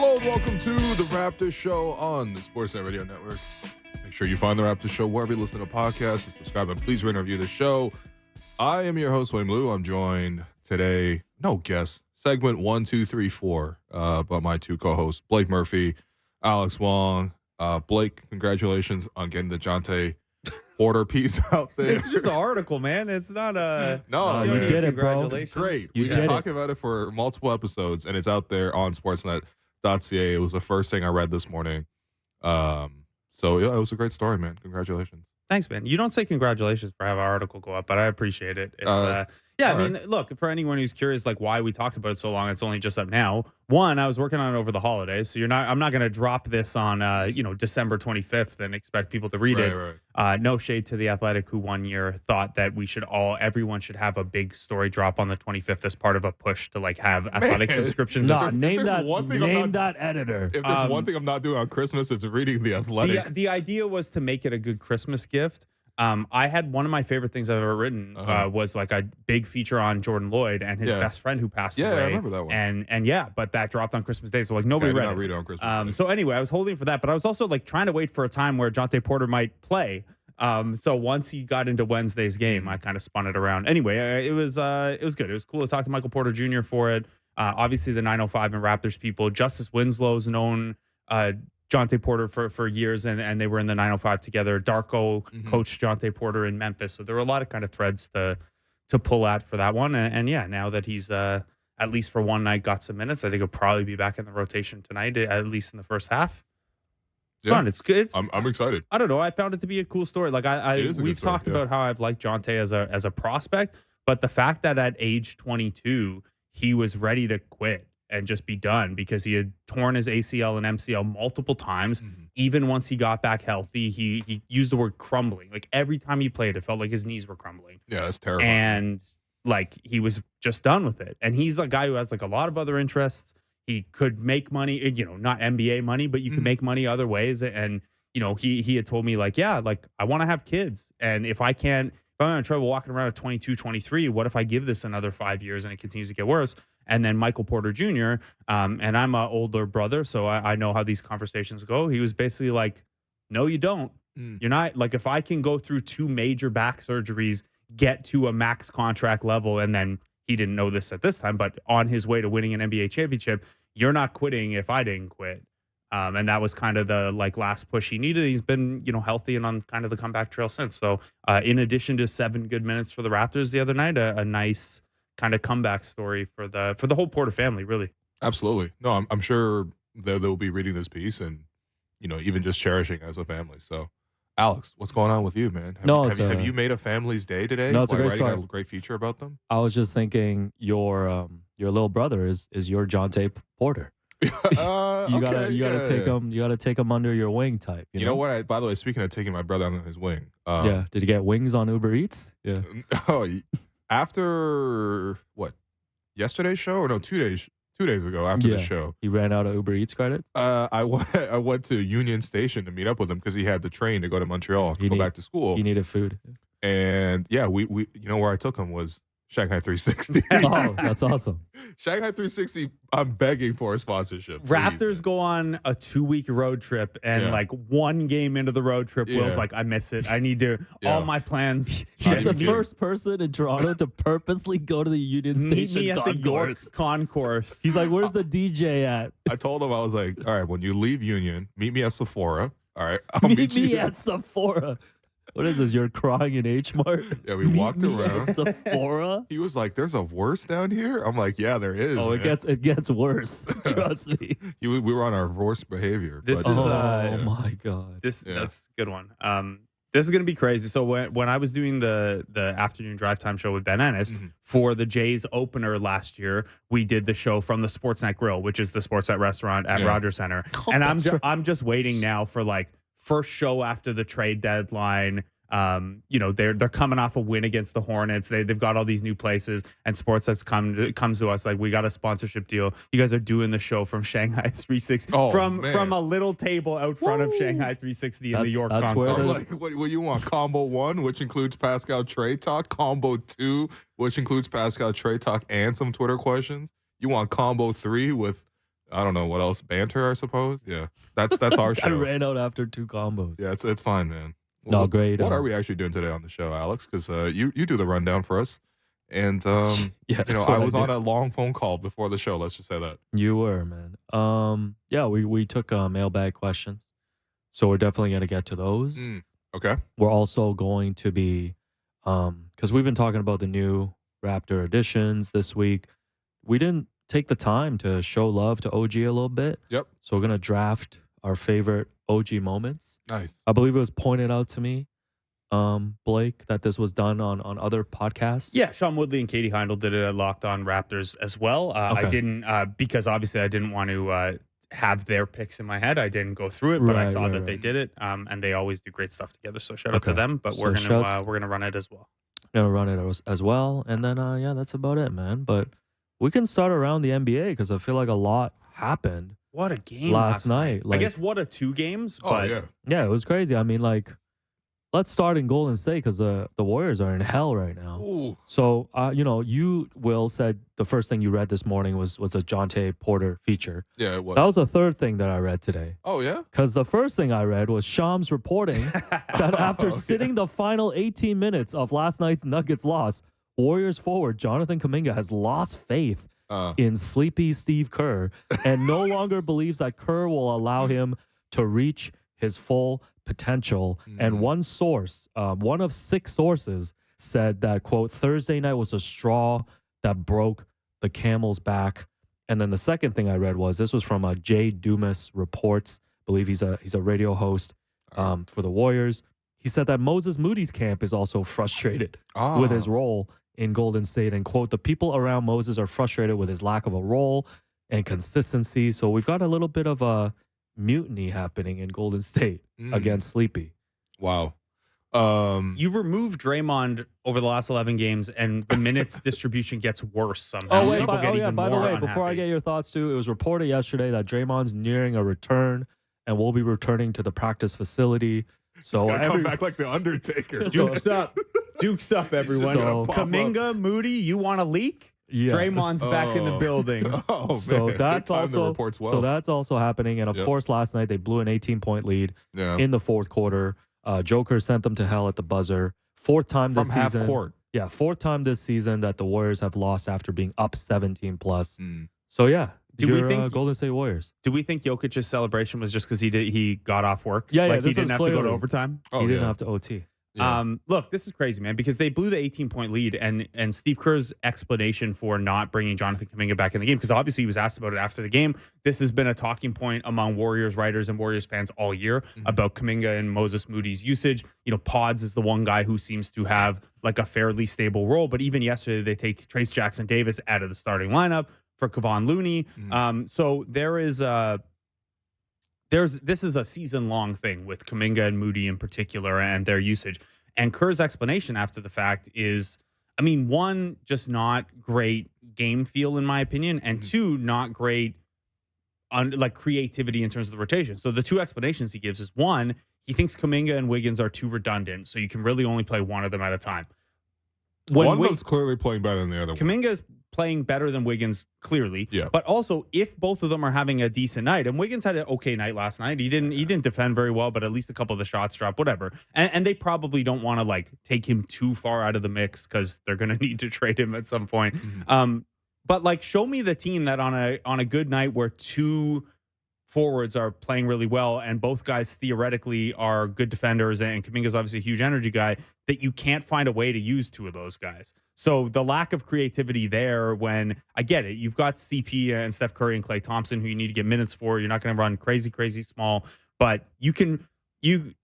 Hello and welcome to the Raptor Show on the Sportsnet Radio Network. Make sure you find the Raptor Show wherever you listen to podcasts and subscribe, and please rate and review the show. I am your host, Wayne Blue. I'm joined today, no guess, segment 1, 2, 3, 4, by my two co-hosts, Blake Murphy, Alex Wong. Blake, congratulations on getting the Jonte Porter piece out there. It's just an article, man. It's not a... No, you did it, bro. It's great. We've been talking about it for multiple episodes, and it's out there on sportsnet.ca. It was the first thing I read this morning. So, yeah, it was a great story, man. Congratulations. Thanks, man. You don't say congratulations for having an article go up, but I appreciate it. It's I mean, look, for anyone who's curious, like why we talked about it so long, it's only just up now. One, I was working on it over the holidays, so I'm not going to drop this on, December 25th and expect people to read it. Right. No shade to The Athletic, who one year thought that everyone should have a big story drop on the 25th as part of a push to like have athletic subscriptions. Name that editor. If there's one thing I'm not doing on Christmas, it's reading The Athletic. The idea was to make it a good Christmas gift. I had one of my favorite things I've ever written was like a big feature on Jordan Lloyd and his best friend who passed away. Yeah, I remember that one. And but that dropped on Christmas Day, so like nobody read it. I did not read it on Christmas Day. So anyway, I was holding for that, but I was also like trying to wait for a time where Jonte Porter might play. So once he got into Wednesday's game, I kind of spun it around. Anyway, it was good. It was cool to talk to Michael Porter Jr. for it. Obviously the 905 and Raptors people. Justice Winslow's known Jonte Porter for years, and they were in the 905 together. Darko coached Jonte Porter in Memphis, so there were a lot of kind of threads to pull at for that one. And yeah, now that he's at least for one night got some minutes, I think he'll probably be back in the rotation tonight, at least in the first half. It's fun. It's good. I'm excited. I don't know. I found it to be a cool story. Like we've talked about how I've liked Jonte as a prospect, but the fact that at age 22 he was ready to quit and just be done because he had torn his ACL and MCL multiple times. Even once he got back healthy, he used the word crumbling. Like every time he played, it felt like his knees were crumbling. Yeah, that's terrible. And like he was just done with it. And he's a guy who has like a lot of other interests. He could make money, not NBA money, but you can make money other ways. And, he had told me like, yeah, like I want to have kids. And if I'm having trouble walking around at 22, 23, what if I give this another 5 years and it continues to get worse? And then Michael Porter Jr., and I'm an older brother, so I know how these conversations go. He was basically like, no, you don't. You're not, like, if I can go through 2 major back surgeries, get to a max contract level, and then he didn't know this at this time, but on his way to winning an NBA championship, you're not quitting if I didn't quit. And that was kind of the like last push he needed. He's been, healthy and on kind of the comeback trail since. So in addition to 7 good minutes for the Raptors the other night, a nice kind of comeback story for the whole Porter family, really. Absolutely. No, I'm sure they'll be reading this piece and, even just cherishing as a family. So, Alex, what's going on with you, man? Have you made a family's day today? No, it's a great writing story. a great feature about them? I was just thinking your little brother is your Jonte Porter. You gotta take him under your wing type. You know what? By the way, speaking of taking my brother under his wing, did he get wings on Uber Eats? Yeah. Oh, after what? Yesterday's show or no? 2 days ago after the show, he ran out of Uber Eats credits. I went to Union Station to meet up with him because he had the train to go to Montreal to go back to school. He needed food, and yeah, we where I took him was Shanghai 360. Oh, that's awesome. Shanghai 360, I'm begging for a sponsorship. Raptors go on a 2-week road trip, and like 1 game into the road trip, Will's like, I miss it. I need to, all my plans. He's the first person in Toronto to purposely go to the Union Station Meet me at the York Concourse. He's like, where's the DJ at? I told him, I was like, all right, when you leave Union, meet me at Sephora. All right, I'll meet me at Sephora. What is this? You're crying in H Mart? Yeah, we walked around. Sephora? He was like, "There's a worse down here." I'm like, "Yeah, there is." Oh, man. it gets worse. Trust me. We were on our worst behavior. Oh my god. That's a good one. This is gonna be crazy. So when I was doing the afternoon drive time show with Ben Ennis for the Jays opener last year, we did the show from the Sportsnet Grill, which is the Sportsnet restaurant at Rogers Center. And I'm just waiting now for like first show after the trade deadline. They're coming off a win against the Hornets. They've got all these new places, and Sportsnet's comes to us like, we got a sponsorship deal. You guys are doing the show from Shanghai 360 from a little table out front of Shanghai 360 in the York Concourse. Like, what you want? Combo 1, which includes Pascal Trade Talk. Combo 2, which includes Pascal Trade Talk and some Twitter questions. You want Combo 3 with I don't know what else. Banter, I suppose. Yeah, that's our I show. ran out after 2 combos. Yeah, it's fine, man. No, great. What are we actually doing today on the show, Alex? Because you do the rundown for us, and Yeah, you know, I was on a long phone call before the show. Let's just say that. You were, man. Yeah, we took mailbag questions, so we're definitely gonna get to those. Okay. We're also going to be, because we've been talking about the new Raptor editions this week. We didn't take the time to show love to OG a little bit. Yep. So we're gonna draft our favorite OG moments. Nice. I believe it was pointed out to me, Blake, that this was done on other podcasts. Yeah, Sean Woodley and Katie Heindel did it at Locked On Raptors as well. Okay. I didn't, because obviously I didn't want to have their picks in my head. I didn't go through it, but I saw that they did it, and they always do great stuff together. So shout out to them. But So we're gonna run it as well. Gonna run it as well, and then yeah, that's about it, man. But we can start around the NBA because I feel like a lot happened. What a game last night. Like, I guess what a 2 games. Oh But yeah. It was crazy. I mean, like, let's start in Golden State because the Warriors are in hell right now. Ooh. So, you, Will, said the first thing you read this morning was a Jonte Porter feature. Yeah, it was. That was the third thing that I read today. Oh yeah. Because the first thing I read was Shams reporting that after Okay. sitting the final 18 minutes of last night's Nuggets loss, Warriors forward Jonathan Kuminga has lost faith in sleepy Steve Kerr and no longer believes that Kerr will allow him to reach his full potential. And one source, one of 6 sources, said that, quote, Thursday night was a straw that broke the camel's back. And then the second thing I read was, this was from Jay Dumas Reports. I believe he's a radio host for the Warriors. He said that Moses Moody's camp is also frustrated with his role in Golden State. And, quote, the people around Moses are frustrated with his lack of a role and consistency. So we've got a little bit of a mutiny happening in Golden State against Sleepy. Wow. you remove Draymond over the last 11 games, and the minutes distribution gets worse somehow. Oh, wait, People get even by the more way, before I unhappy. get your thoughts too, it was reported yesterday that Draymond's nearing a return and will be returning to the practice facility. So He's gonna come back like the Undertaker. Dukes up. Dukes up, everyone. So- Kaminga, Moody, you want to leak? Yeah. Draymond's back in the building. Oh, So man. that's They timed the also reports well. so that's also happening. And of Yep. course, last night they blew an 18-point lead yeah. in the fourth quarter. Joker sent them to hell at the buzzer. Fourth time this From half season. court. Yeah, fourth time this season that the Warriors have lost after being up 17 plus. Mm. So yeah, Do we your, think- Golden State Warriors? Do we think Jokic's celebration was just because he got off work? Yeah, like this he didn't was have to go to clearly- overtime. Oh, he didn't yeah. have to OT. Yeah. Look, this is crazy, man, because they blew the 18-point lead, and Steve Kerr's explanation for not bringing Jonathan Kuminga back in the game, because obviously he was asked about it after the game. This has been a talking point among Warriors writers and Warriors fans all year about Kuminga and Moses Moody's usage. You know, Pods is the one guy who seems to have like a fairly stable role, but even yesterday they take Trace Jackson Davis out of the starting lineup for Kevon Looney. So there is this is a season-long thing with Kuminga and Moody in particular and their usage. And Kerr's explanation after the fact is, I mean, one, just not great game feel, in my opinion, and two, not great like creativity in terms of the rotation. So the two explanations he gives is, one, he thinks Kuminga and Wiggins are too redundant, so you can really only play one of them at a time. One of them's clearly playing better than the other one. Kuminga is playing better than Wiggins, clearly. Yeah. But also, if both of them are having a decent night, and Wiggins had an okay night last night, he didn't defend very well, but at least a couple of the shots dropped, whatever. And they probably don't want to like take him too far out of the mix because they're going to need to trade him at some point. But like, show me the team that on a good night where two forwards are playing really well and both guys theoretically are good defenders, and Kuminga's obviously a huge energy guy, that you can't find a way to use two of those guys. So the lack of creativity there, when I get it, you've got CP and Steph Curry and Klay Thompson who you need to get minutes for. You're not going to run crazy small, but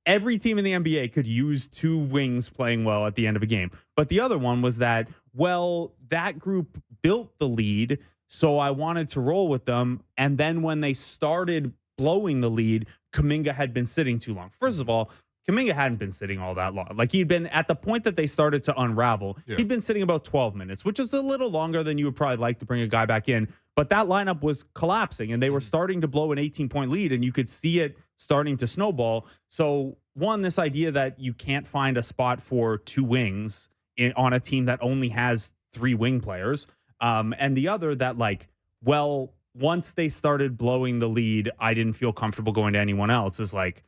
every team in the NBA could use two wings playing well at the end of a game. But the other one was that, well, that group built the lead, so I wanted to roll with them. And then when they started blowing the lead, Kuminga had been sitting too long. First of all, Kuminga hadn't been sitting all that long. Like, he'd been at the point that they started to unravel. Yeah. He'd been sitting about 12 minutes, which is a little longer than you would probably like to bring a guy back in. But that lineup was collapsing, and they were starting to blow an 18-point lead, and you could see it starting to snowball. So, one, this idea that you can't find a spot for two wings on a team that only has three wing players. And the other that, like, well, once they started blowing the lead, I didn't feel comfortable going to anyone else. Is like,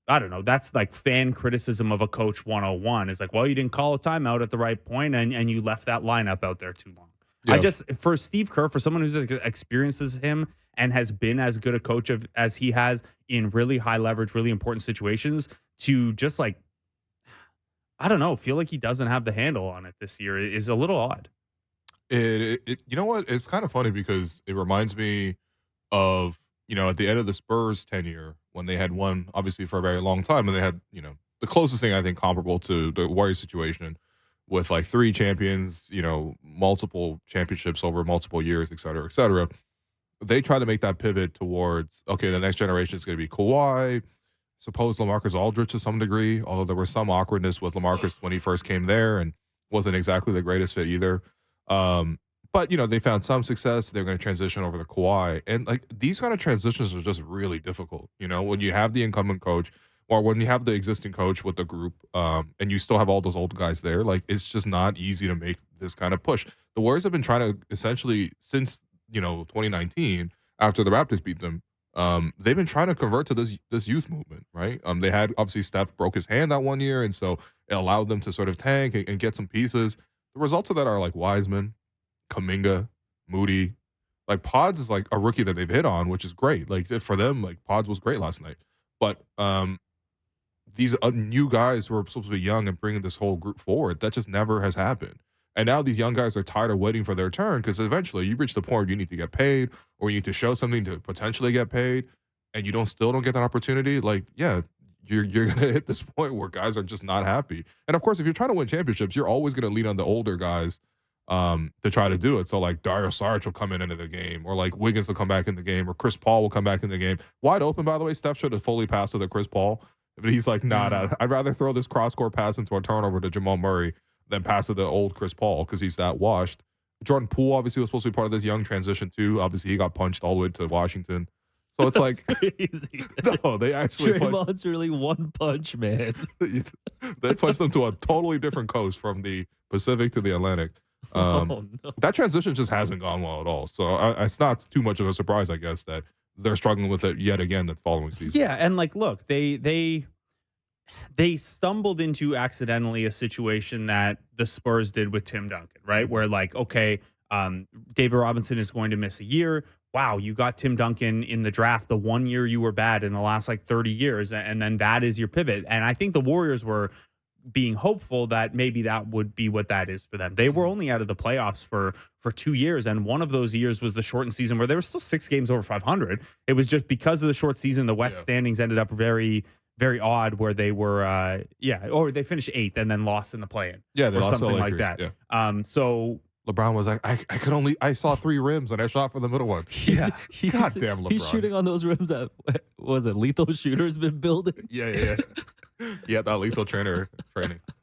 I don't know. That's like fan criticism of a coach 101. Is like, well, you didn't call a timeout at the right point and you left that lineup out there too long. Yeah. For Steve Kerr, for someone who's experiences him and has been as good a coach as he has in really high leverage, really important situations, to just like, I don't know, feel like he doesn't have the handle on it this year is a little odd. You know what? It's kind of funny because it reminds me of, at the end of the Spurs tenure when they had won, obviously, for a very long time, and they had, the closest thing I think comparable to the Warriors situation with like 3 champions, multiple championships over multiple years, et cetera, et cetera. They try to make that pivot towards, okay, the next generation is going to be Kawhi, suppose LaMarcus Aldridge to some degree, although there was some awkwardness with LaMarcus when he first came there and wasn't exactly the greatest fit either. But, they found some success. They're going to transition over to Kawhi. And, like, these kind of transitions are just really difficult, when you have the incumbent coach or when you have the existing coach with the group and you still have all those old guys there. Like, it's just not easy to make this kind of push. The Warriors have been trying to essentially since, 2019, after the Raptors beat them, they've been trying to convert to this youth movement, right? They had, obviously, Steph broke his hand that one year, and so it allowed them to sort of tank and get some pieces. The results of that are like Wiseman, Kuminga, Moody. Like, Pods is like a rookie that they've hit on, which is great. Like, for them, like, Pods was great last night. But these new guys who are supposed to be young and bringing this whole group forward, that just never has happened. And now these young guys are tired of waiting for their turn because eventually you reach the point where you need to get paid or you need to show something to potentially get paid, and you still don't get that opportunity. Like, yeah, you're going to hit this point where guys are just not happy. And, of course, if you're trying to win championships, you're always going to lean on the older guys to try to do it. So, like, Dario Saric will come into the game, or, like, Wiggins will come back in the game, or Chris Paul will come back in the game. Wide open, by the way. Steph should have fully passed to the Chris Paul. But he's like, nah, I'd rather throw this cross-court pass into a turnover to Jamal Murray than pass to the old Chris Paul because he's that washed. Jordan Poole obviously was supposed to be part of this young transition too. Obviously, he got punched all the way to Washington. So it's like, crazy. No, they actually Draymond's really one punch, man. They punched them to a totally different coast from the Pacific to the Atlantic. No. That transition just hasn't gone well at all. So it's not too much of a surprise, I guess, that they're struggling with it yet again the following season. Yeah, and like, look, they stumbled into accidentally a situation that the Spurs did with Tim Duncan, right? Where like, okay, David Robinson is going to miss a year. Wow, you got Tim Duncan in the draft the 1 year you were bad in the last like 30 years, and then that is your pivot. And I think the Warriors were being hopeful that maybe that would be what that is for them. They were only out of the playoffs for 2 years, and one of those years was the shortened season where they were still 6 games over 500. It was just because of the short season, the West standings ended up very, very odd, where they were, or they finished 8th and then lost in the play-in. Yeah, they or lost something to like Lakers, that. Yeah. So LeBron was like, I saw 3 rims and I shot for the middle one. yeah, Goddamn LeBron. He's shooting on those rims that, was it Lethal Shooter's been building? Yeah. Yeah, that lethal training.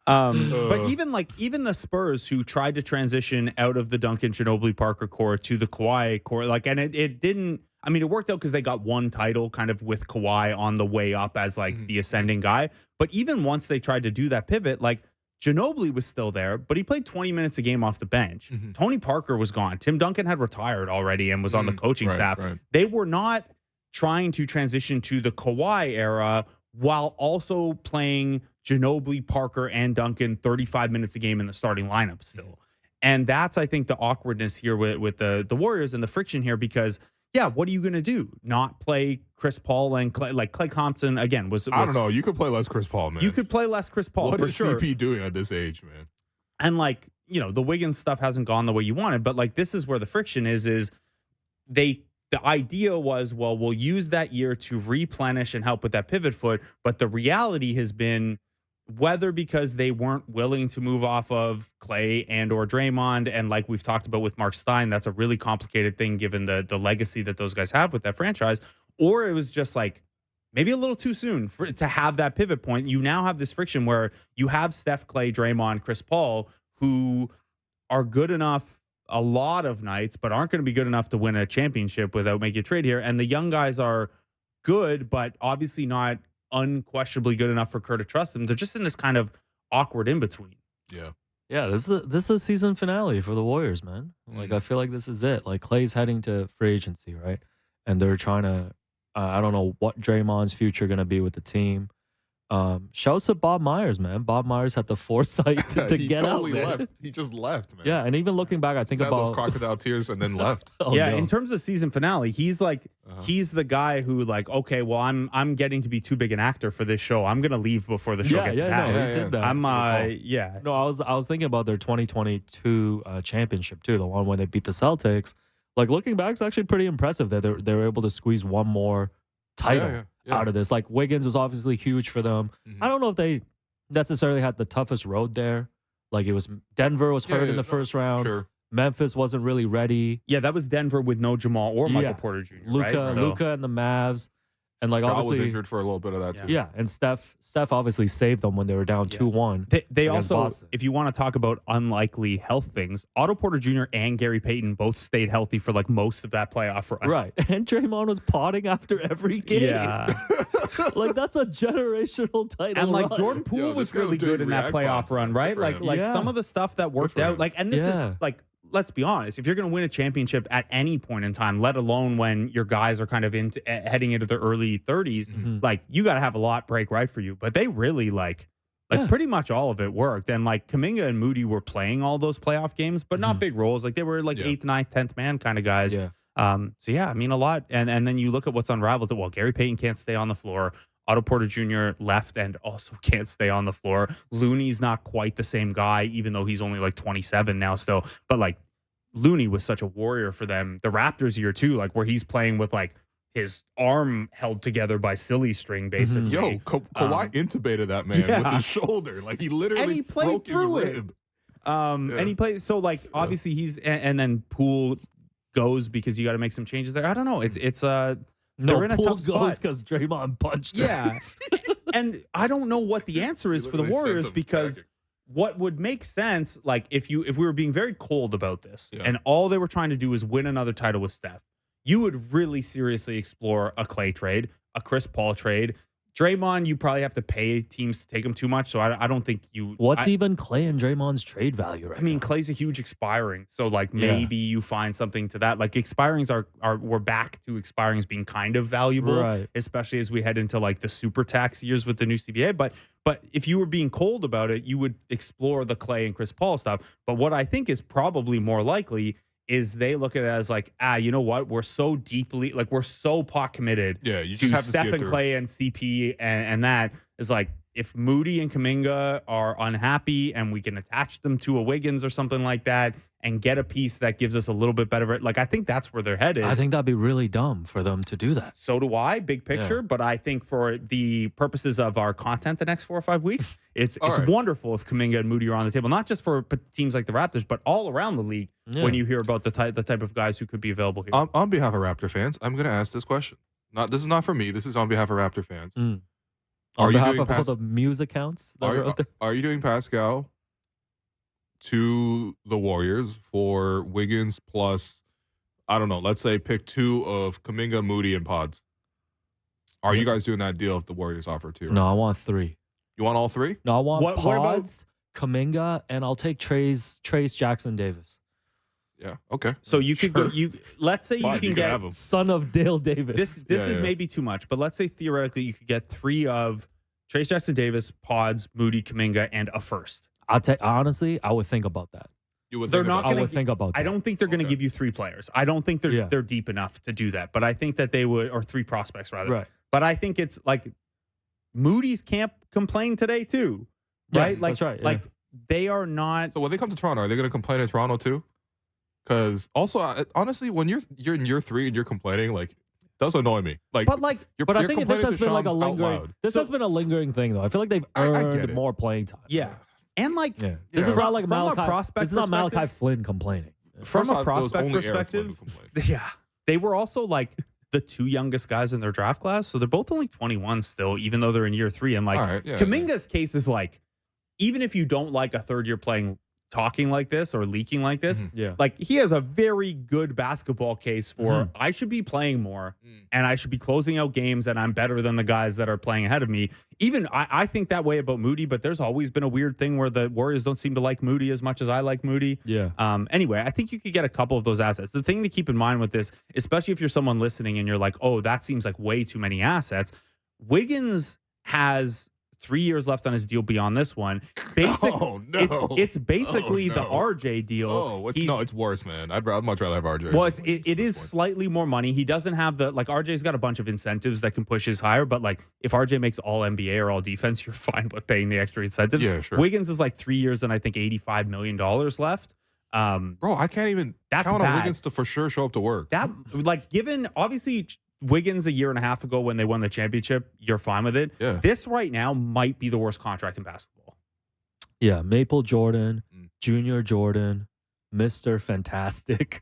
But even the Spurs, who tried to transition out of the Duncan Ginobili Parker core to the Kawhi core, like, and it didn't. I mean, it worked out because they got one title kind of with Kawhi on the way up as like the ascending guy. But even once they tried to do that pivot, like, Ginobili was still there, but he played 20 minutes a game off the bench. Tony Parker was gone. Tim Duncan had retired already and was on the coaching staff. Right. They were not trying to transition to the Kawhi era while also playing Ginobili, Parker, and Duncan 35 minutes a game in the starting lineup still. And that's, I think, the awkwardness here with the Warriors and the friction here, because, yeah, what are you going to do? Not play Chris Paul and Clay? Like, Klay Thompson, again, was I don't know. You could play less Chris Paul, man. You could play less Chris Paul, What for is sure. CP doing at this age, man? And, like, the Wiggins stuff hasn't gone the way you wanted, but, like, this is where the friction is the idea was, well, we'll use that year to replenish and help with that pivot foot. But the reality has been, whether because they weren't willing to move off of Clay and or Draymond, and like we've talked about with Mark Stein, that's a really complicated thing given the legacy that those guys have with that franchise, or it was just like maybe a little too soon to have that pivot point. You now have this friction where you have Steph, Clay, Draymond, Chris Paul, who are good enough a lot of nights, but aren't going to be good enough to win a championship without making a trade here. And the young guys are good, but obviously not unquestionably good enough for Kerr to trust them. They're just in this kind of awkward in-between. Yeah. Yeah, this is a season finale for the Warriors, man. Like, I feel like this is it. Like, Clay's heading to free agency, right? And they're trying to, I don't know what Draymond's future going to be with the team. Shouts to Bob Myers, man. Bob Myers had the foresight to he get totally out. Man. left. He just left, man. Yeah, and even looking back, I think Had about those crocodile tears and then left. Yeah, no. in terms of season finale, he's like he's the guy who like, okay, well, I'm getting to be too big an actor for this show. I'm gonna leave before the show gets back. No, he did that. I'm No, I was thinking about their 2022 championship too, the one where they beat the Celtics. Like, looking back, it's actually pretty impressive that they were able to squeeze one more title out of this. Like, Wiggins was obviously huge for them. I don't know if they necessarily had the toughest road there. Like, it was Denver was hurt in the first round. Sure. Memphis wasn't really ready. Yeah, that was Denver with no Jamal or Michael Porter Jr. Luka and the Mavs. And like, Ja obviously was injured for a little bit of that too. Yeah, and Steph obviously saved them when they were down 2-1. They also, Boston. if you want to talk about unlikely health things, Otto Porter Jr. and Gary Payton both stayed healthy for like most of that playoff run. Right. And Draymond was potting after every game. Yeah. Like, that's a generational title. And like run. Jordan Poole was this guy's really doing good in that react playoff pods, run, man. right? Good for Like him. some of the stuff that worked for out. him. Like, and this is like, let's be honest, if you're going to win a championship at any point in time, let alone when your guys are kind of heading into their early 30s, like, you got to have a lot break right for you. But they really like pretty much all of it worked. And like, Kuminga and Moody were playing all those playoff games, but not big roles. Like, they were like 8th, 9th, 10th man kind of guys. Yeah. So yeah, I mean, a lot. And then you look at what's unraveled. Well, Gary Payton can't stay on the floor. Otto Porter Jr. left and also can't stay on the floor. Looney's not quite the same guy, even though he's only like 27 now still. But like, Looney was such a warrior for them. The Raptors year too, like, where he's playing with like his arm held together by silly string, basically. Yo, Kawhi intubated that man with his shoulder. Like, he literally and he played broke his through rib. And he played, so like, obviously he's, and then Poole goes because you got to make some changes there. I don't know. It's they're in a tough spot because Draymond punched him. Yeah. And I don't know what the answer is for the literally sent Warriors, him because packing. what would make sense, like, if we were being very cold about this and all they were trying to do is win another title with Steph, you would really seriously explore a Clay trade, a Chris Paul trade. Draymond, you probably have to pay teams to take him too much, so I don't think you. What's even Clay and Draymond's trade value right I mean, now? Clay's a huge expiring, so like maybe you find something to that. Like, expirings we're back to expirings being kind of valuable, Right. especially as we head into like the super tax years with the new CBA. But if you were being cold about it, you would explore the Clay and Chris Paul stuff. But what I think is probably more likely is they look at it as like, you know what? We're so deeply, like, we're so pot committed You to just have to see Steph it and through. Clay and CP, and that is like, if Moody and Kuminga are unhappy and we can attach them to a Wiggins or something like that and get a piece that gives us a little bit better, like, I think that's where they're headed. I think that'd be really dumb for them to do that. So do I, big picture. But I think for the purposes of our content the next 4 or 5 weeks, it's right. wonderful if Kuminga and Moody are on the table, not just for teams like the Raptors, but all around the league when you hear about the type of guys who could be available here. On behalf of Raptor fans, I'm going to ask this question. This is not for me. This is on behalf of Raptor fans. On behalf of all the news accounts that are out there. Are you doing Pascal to the Warriors for Wiggins plus, I don't know, let's say pick 2 of Kuminga, Moody, and Pods? Are you guys doing that deal if the Warriors offer 2? No, I want 3. You want all 3? No, I want What about- Pods, Kuminga, and I'll take Trace Jackson Davis. Yeah. Okay. So you could go. Let's say you Fine, can you get have 'em. Son of Dale Davis. this is maybe too much, but let's say theoretically you could get 3 of Trace Jackson Davis, Pods, Moody, Kuminga, and a first. Honestly, I would think about that. You would They're think not about I gonna would think about that. I don't think they're going to Okay. give you 3 players. I don't think they're deep enough to do that. But I think that they would, or 3 prospects rather. Right. But I think it's like Moody's can't complain today too, right? Yes, like that's right, yeah. Like they are not. So when they come to Toronto, are they going to complain in Toronto too? Because also, honestly, when you're in year 3 and you're complaining, like, it does annoy me. Like, But like, But I you're think this complaining has to been like a Shams out lingering. loud. This has been a lingering thing, though. I feel like they've I get earned it. more playing time. yeah, and like Yeah. This is From- not like from a Malachi. prospect This is not Malachi perspective- Flynn complaining. from First a off, it was prospect only Eric Flynn who perspective, complained. yeah, they were also like the 2 youngest guys in their draft class, so they're both only 21 still, even though they're in year 3. And like All right, yeah, Kuminga's case is like, even if you don't like a third year playing talking like this or leaking like this, Yeah. like he has a very good basketball case for I should be playing more and I should be closing out games and I'm better than the guys that are playing ahead of me. Even I think that way about Moody, but there's always been a weird thing where the Warriors don't seem to like Moody as much as I like Moody. Yeah. Anyway, I think you could get a couple of those assets. The thing to keep in mind with this, especially if you're someone listening and you're like, oh, that seems like way too many assets. Wiggins has 3 years left on his deal beyond this one. It's basically the RJ deal. Oh, it's worse, man. I'd much rather have RJ. Well, it is slightly more money. He doesn't have RJ's got a bunch of incentives that can push his higher, but like if RJ makes all NBA or all defense, you're fine with paying the extra incentives. Yeah, sure. Wiggins is like 3 years and I think $85 million left. Bro, I can't even count on Wiggins to for sure show up to work. That given obviously Wiggins a year and a half ago when they won the championship, you're fine with it. Yeah. This right now might be the worst contract in basketball. Yeah, Maple Jordan, Junior Jordan, Mr. Fantastic.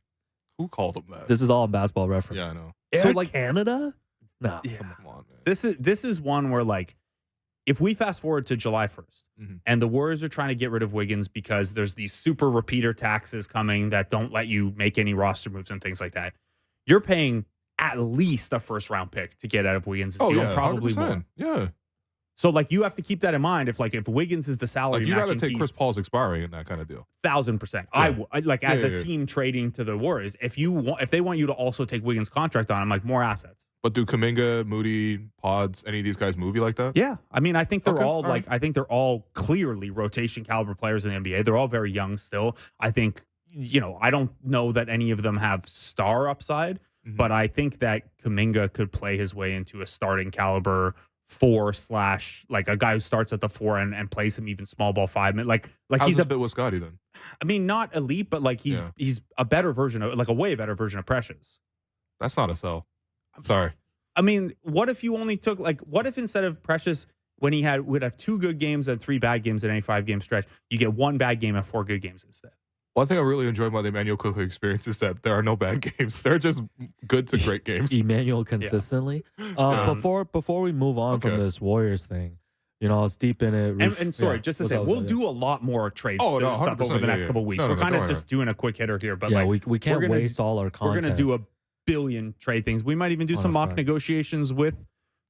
Who called him that? This is all in Basketball Reference. Yeah, I know. So like Canada? No. Yeah. Come on, man. This is one where like if we fast forward to July 1st and the Warriors are trying to get rid of Wiggins because there's these super repeater taxes coming that don't let you make any roster moves and things like that, you're paying at least a first round pick to get out of Wiggins' deal, and probably 100%. more. Yeah. So like you have to keep that in mind. If Wiggins is the salary, Like you'd rather matching take piece, Chris Paul's expiring in that kind of deal. 1,000%. Yeah. As a team trading to the Warriors, if they want you to also take Wiggins' contract on, I'm like more assets. But do Kuminga, Moody, Pods, any of these guys move you like that? Yeah, I mean, I think they're all right. I think they're all clearly rotation caliber players in the NBA. They're all very young still. I think I don't know that any of them have star upside. But I think that Kuminga could play his way into a starting caliber 4/ like a guy who starts at the 4 and plays him even small ball 5. Like How's he's this fit with Scotty then? I mean, not elite, but like he's a better version of a way better version of Precious. That's not a sell. Sorry. I mean, what if you only took what if instead of Precious when would have 2 good games and 3 bad games in any 5-game stretch, you get 1 bad game and 4 good games instead? One thing I really enjoyed about the Emmanuel Quickley experience is that there are no bad games. They're just good to great games. Emmanuel consistently. Before we move on from this Warriors thing, I was deep in it. And sorry, just to say, we'll do a lot more trade stuff over the next couple of weeks. We're kind of just doing a quick hitter here, but we can't waste all our content. We're going to do a billion trade things. We might even do some mock negotiations with,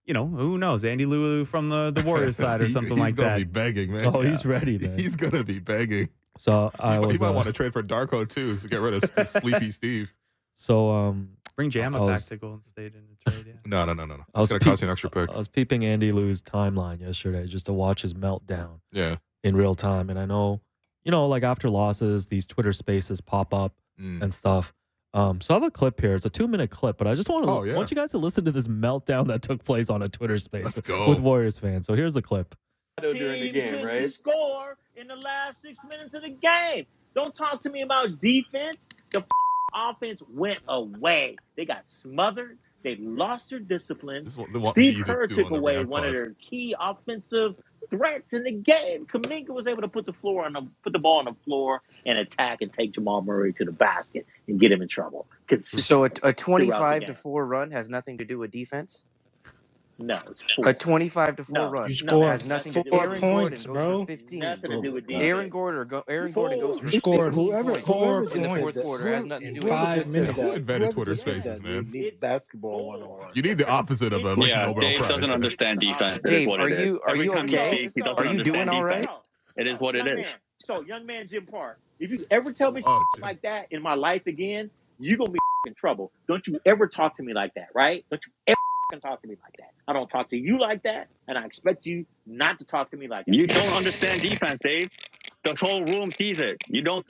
who knows, Andy Lulu from the Warriors side or something like that. He's going to be begging, man. Oh, he's ready, man. He's going to be begging. So he might want to trade for Darko too to get rid of Sleepy Steve. So bring Jamma back to Golden State in the trade. Yeah. No. It's gonna cost you an extra pick. I was peeping Andy Lou's timeline yesterday just to watch his meltdown. Yeah. In real time, and I know, like after losses, these Twitter Spaces pop up and stuff. So I have a clip here. It's a 2-minute clip, but I just want you guys to listen to this meltdown that took place on a Twitter Space with Warriors fans. So here's the clip. During the game, right? Score in the last 6 minutes of the game. Don't talk to me about defense. The offense went away. They got smothered. They lost their discipline. Steve Kerr took away one of their key offensive threats in the game. Kuminga was able to put the ball on the floor and attack and take Jamal Murray to the basket and get him in trouble. So a 25-4 run has nothing to do with defense? No, it's 4. A 25-4 run. You scored has nothing to do 4 with points, Gordon bro. goes for 15. Nothing to do with defense. Aaron Gordon goes for You scored 4 points in the fourth quarter. Has nothing to do with 5 defense. minutes. Who invented Twitter Spaces, man? You need basketball 101. You need the opposite of a Nobel Dave Prize. doesn't understand defense. Dave, are you okay? Are you doing all right? It is what it is. So, young man Jim Park, if you ever tell me like that in my life again, you're going to be in trouble. Don't you ever talk to me like that, right? Don't you ever talk to me like that. I don't talk to you like that, and I expect you not to talk to me like that. You don't understand defense, Dave. The whole room sees it. You don't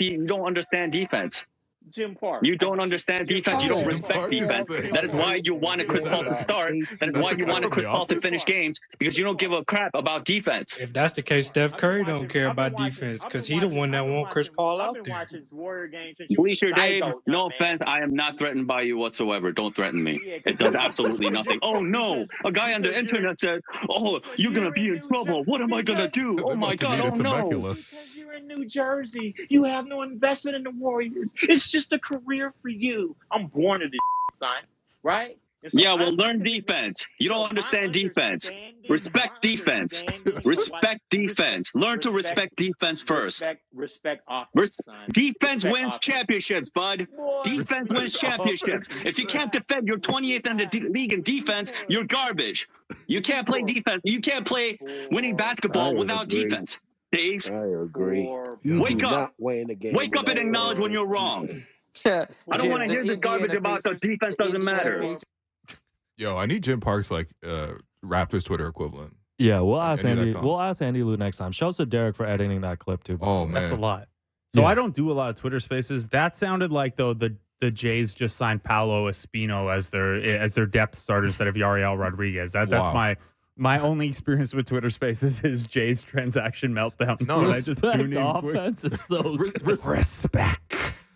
understand defense. Jim Park. You don't understand defense. You don't Jim respect Park is defense. sick. That is why you wanted Chris Paul to start. That is why you wanted Chris Paul to finish games, because you don't give a crap about defense. If that's the case, Steph Curry don't care about defense because he the one that want Chris Paul out there. Bleacher Dave, no offense, I am not threatened by you whatsoever. Don't threaten me. It does absolutely nothing. Oh no, a guy on the internet said, "Oh, you're gonna be in trouble. What am I gonna do? Oh my God, oh no." Because you're in New Jersey, you have no investment in the Warriors. It's just a career for you. I'm born to this, son. Right? Yeah, well, learn defense. You don't understand defense. Respect defense. Respect defense. Learn to respect defense first. Respect offense, son. Defense Respect wins offense. championships, bud. Defense wins championships. If you can't defend, you're 28th in the league in defense, you're garbage. You can't play defense. You can't play winning basketball without defense. Dave, I agree. wake up. Not win the game. Wake up and acknowledge when you're wrong. I don't want to hear this garbage about the defense doesn't matter. Yo, I need Jim Park's Raptors Twitter equivalent. Yeah, we'll ask Andy. We'll ask Andy Lou next time. Shouts to Derek for editing that clip too. Oh man, that's a lot. So I don't do a lot of Twitter Spaces. That sounded like though the Jays just signed Paolo Espino as their depth starter instead of Yariel Rodriguez. That's my only experience with Twitter Spaces is Jay's transaction meltdown. No, I just tune in offense is so respect.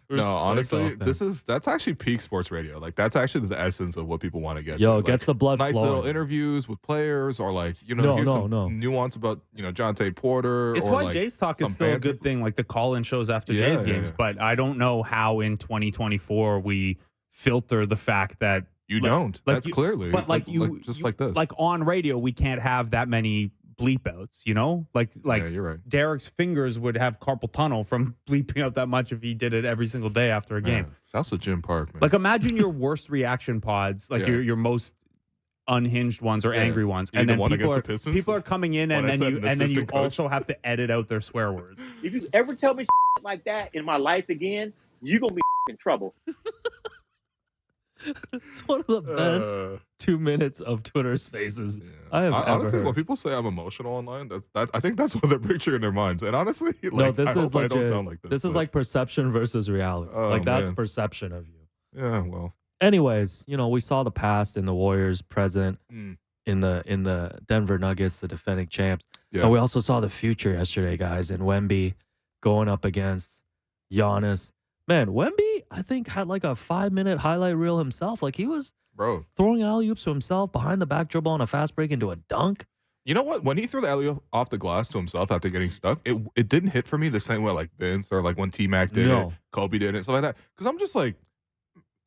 No, honestly, that's actually peak sports radio. Like that's actually the essence of what people want to get. Yo, to. gets the blood nice flowing. little interviews with players, or here's some nuance about Jonte Porter. It's why Jays talk is still a good thing, like the call-in shows after Jays games. But I don't know how in 2024 we filter the fact that you don't. That's clearly, but like this, like on radio, we can't have that many bleep outs, like you're right. Derek's fingers would have carpal tunnel from bleeping out that much if he did it every single day after a game. That's a Jim Park, man. Like imagine your worst reaction pods, like your most unhinged ones or angry ones, and then people are coming in and then you also have to edit out their swear words. If you ever tell me like that in my life again, you're gonna be in trouble. It's one of the best 2 minutes of Twitter Spaces I have ever honestly, heard. when people say I'm emotional online, I think that's what they're picturing in their minds. And honestly, no, this is I don't sound like this. This is like perception versus reality. That's perception of you. Yeah, well. Anyways, we saw the past in the Warriors, present in the Denver Nuggets, the defending champs. Yeah. And we also saw the future yesterday, guys, in Wemby going up against Giannis. Man, Wemby, I think, had like a 5-minute highlight reel himself. Like he was throwing alley-oops to himself, behind the back dribble on a fast break into a dunk. You know what? When he threw the alley-oop off the glass to himself after getting stuck, it didn't hit for me the same way like Vince or like when T-Mac did it, Kobe did it, stuff like that. Because I'm just like,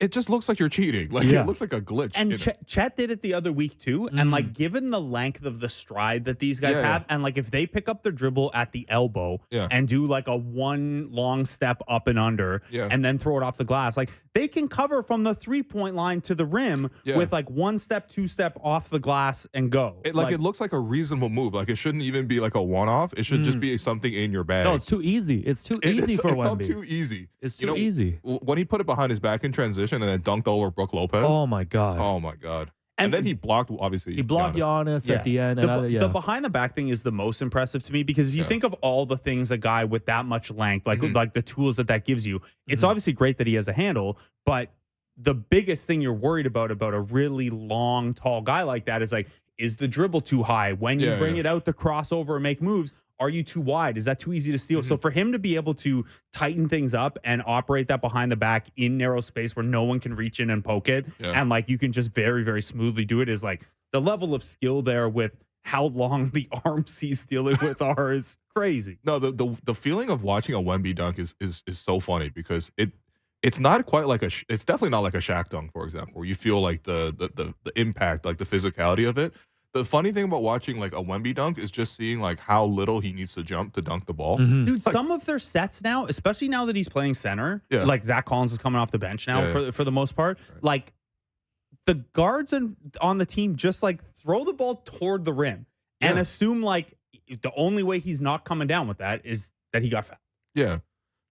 it just looks like you're cheating. Like it looks like a glitch. And Chet did it the other week too. And like, given the length of the stride that these guys have, and like if they pick up the dribble at the elbow and do like a one long step up and under, and then throw it off the glass, like they can cover from the 3-point line to the rim with like 1 step, 2 step off the glass and go. It looks like a reasonable move. Like it shouldn't even be like a one-off. It should just be something in your bag. No, it's too easy. It's too easy for Wemby. It felt too easy. It's too easy. When he put it behind his back in transition and then dunked over Brook Lopez. Oh my god. Oh my god. And then he blocked, obviously. He blocked Giannis at the end. The behind the back thing is the most impressive to me because if you think of all the things a guy with that much length, like the tools that gives you, it's obviously great that he has a handle, but the biggest thing you're worried about a really long, tall guy like that is like, is the dribble too high? When you bring it out to cross over and make moves, are you too wide? Is that too easy to steal? So for him to be able to tighten things up and operate that behind the back in narrow space where no one can reach in and poke it, and like you can just very, very smoothly do it, is like the level of skill there with how long the arms he's dealing with are is crazy. No, the feeling of watching a Wemby dunk is so funny because it's not quite like it's definitely not like a Shaq dunk, for example, where you feel like the impact, like the physicality of it. The funny thing about watching like a Wemby dunk is just seeing like how little he needs to jump to dunk the ball. Dude, some of their sets now, especially now that he's playing center, like Zach Collins is coming off the bench now for the most part, like the guards on the team just like throw the ball toward the rim and assume like the only way he's not coming down with that is that he got fouled. Yeah.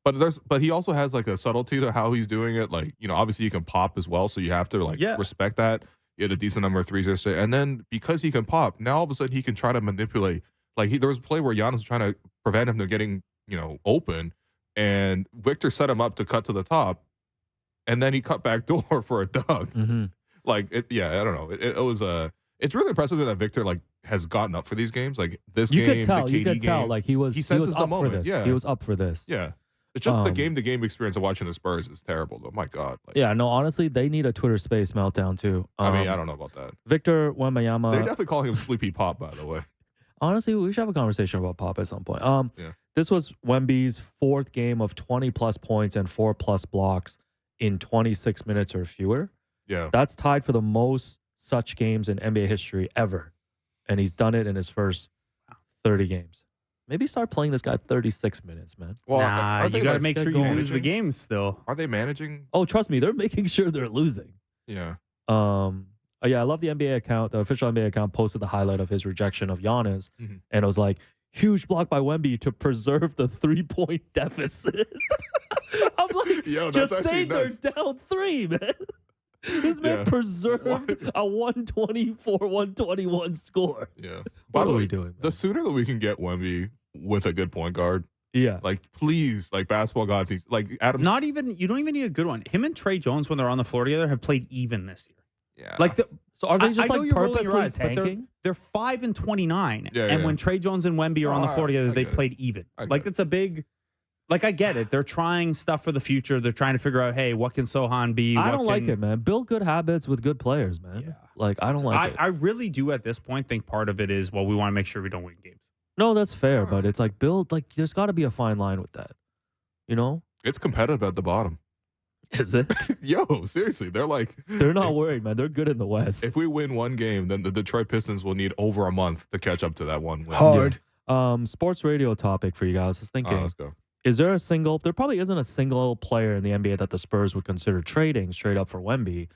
But he also has like a subtlety to how he's doing it. Like, obviously you can pop as well. So you have to like respect that. He had a decent number of threes yesterday. And then because he can pop, now all of a sudden he can try to manipulate. Like there was a play where Giannis was trying to prevent him from getting, open. And Victor set him up to cut to the top. And then he cut back door for a dunk. Like, I don't know. It was it's really impressive that Victor like has gotten up for these games. Like this game, you the could tell like he was up for this. Yeah. He was up for this. Yeah. It's just the game-to-game experience of watching the Spurs is terrible, though. My God. Like, no, honestly, they need a Twitter space meltdown, too. I mean, I don't know about that. Victor Wembanyama. They're definitely calling him Sleepy Pop, by the way. Honestly, we should have a conversation about Pop at some point. This was Wemby's 4th game of 20-plus points and 4-plus blocks in 26 minutes or fewer. Yeah. That's tied for the most such games in NBA history ever. And he's done it in his first 30 games. Maybe start playing this guy 36 minutes, man. Well, nah, you got to make sure you lose the games still. Are they managing? Oh, trust me, they're making sure they're losing. Yeah. Yeah, I love the NBA account. The official NBA account posted the highlight of his rejection of Giannis. And it was like, huge block by Wemby to preserve the 3-point deficit. I'm like, Yo, just say they're down 3, man. This man preserved a 124-121 score. Yeah. What are we doing, man? The sooner that we can get Wemby with a good point guard, like, please, like, basketball gods, like, Adam. You don't even need a good one. Him and Trey Jones, when they're on the floor together, have played even this year. Yeah. Like, so are they just I know like you're rolling purposely your eyes, tanking? They're 5-29, Yeah, and yeah. when Trey Jones and Wemby are on the floor together, they get it. played even. I get Like, it. it's a big. Like, I get it. They're trying stuff for the future. They're trying to figure out, hey, what can Sohan be? I don't like it, man. Build good habits with good players, man. Yeah. Like, I don't like it. I really do at this point think part of it is, well, we want to make sure we don't win games. No, that's fair, but it's like there's got to be a fine line with that. You know? It's competitive at the bottom. Is it? Yo, seriously, they're like, They're not worried, man. They're good in the West. if we win one game, then the Detroit Pistons will need over a month to catch up to that one win. Hard. Sports radio topic for you guys. I was thinking, Let's go. is there there probably isn't a single player in the NBA that the Spurs would consider trading straight up for Wemby,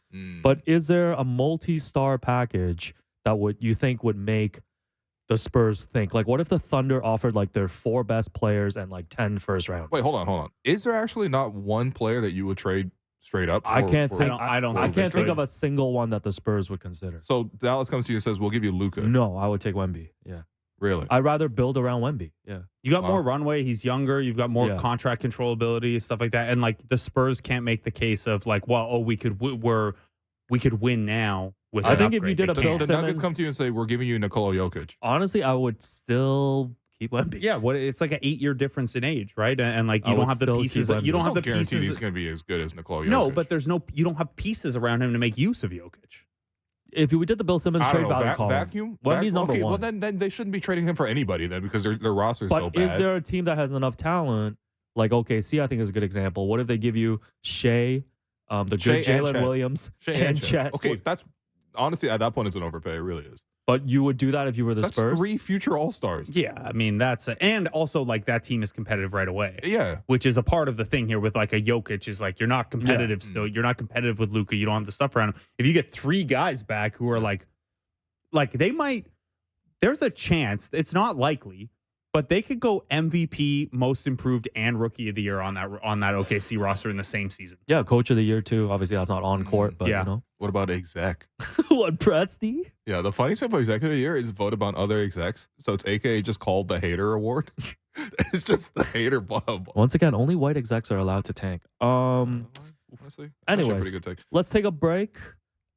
but is there a multi-star package that you think would make the Spurs think? Like, what if the Thunder offered like their 4 best players and like 10 first rounders? Wait, hold on. Is there actually not one player that you would trade straight up? I can't think. I don't I think can't they think could. of a single one that the Spurs would consider. So Dallas comes to you and says, "We'll give you Luka." No, I would take Wemby. Yeah, Really? I'd rather build around Wemby. Yeah. You got more runway. He's younger. You've got more Yeah. contract controllability, stuff like that. And like the Spurs can't make the case of like, well, we could win now with. I an think if you upgrade. did a They Bill can't. The Nuggets Simmons- come to you and say, "We're giving you Nikola Jokic." Honestly, I would still keep Wemby. Yeah, it's like an 8-year difference in age, right? And like I you would don't have the still keep pieces. Wemby. You don't There's have no the guarantee pieces. he's going to be as good as Nikola Jokic. No, but you don't have pieces around him to make use of Jokic. If we did the Bill Simmons I trade don't know, value column, vacuum. Wemby's number okay, one. Well, then they shouldn't be trading him for anybody then because their roster's but so bad. is there a team that has enough talent? Like OKC, I think is a good example. What if they give you Shea, the Shea good and Jalen Chet. Williams, Shea and Chet. Chet? Okay, that's honestly at that point it's an overpay. It really is. But you would do that if you were the That's Spurs? 3 future All-Stars. Yeah, I mean and also like that team is competitive right away. Yeah. Which is a part of the thing here with like a Jokic is like you're not competitive still. You're not competitive with Luka. You don't have the stuff around him. If you get 3 guys back who are like they might. There's a chance. It's not likely, but they could go MVP, Most Improved, and Rookie of the Year on that OKC roster in the same season. Yeah, Coach of the Year too. Obviously, that's not on court, but Yeah. you know. What about exec? What, Presty? Yeah, the funny stuff about executive of the year is voted by other execs. So it's AKA just called the hater award. It's just the hater bub. Once again, only white execs are allowed to tank. Honestly, actually a Anyways, pretty good take. let's take a break,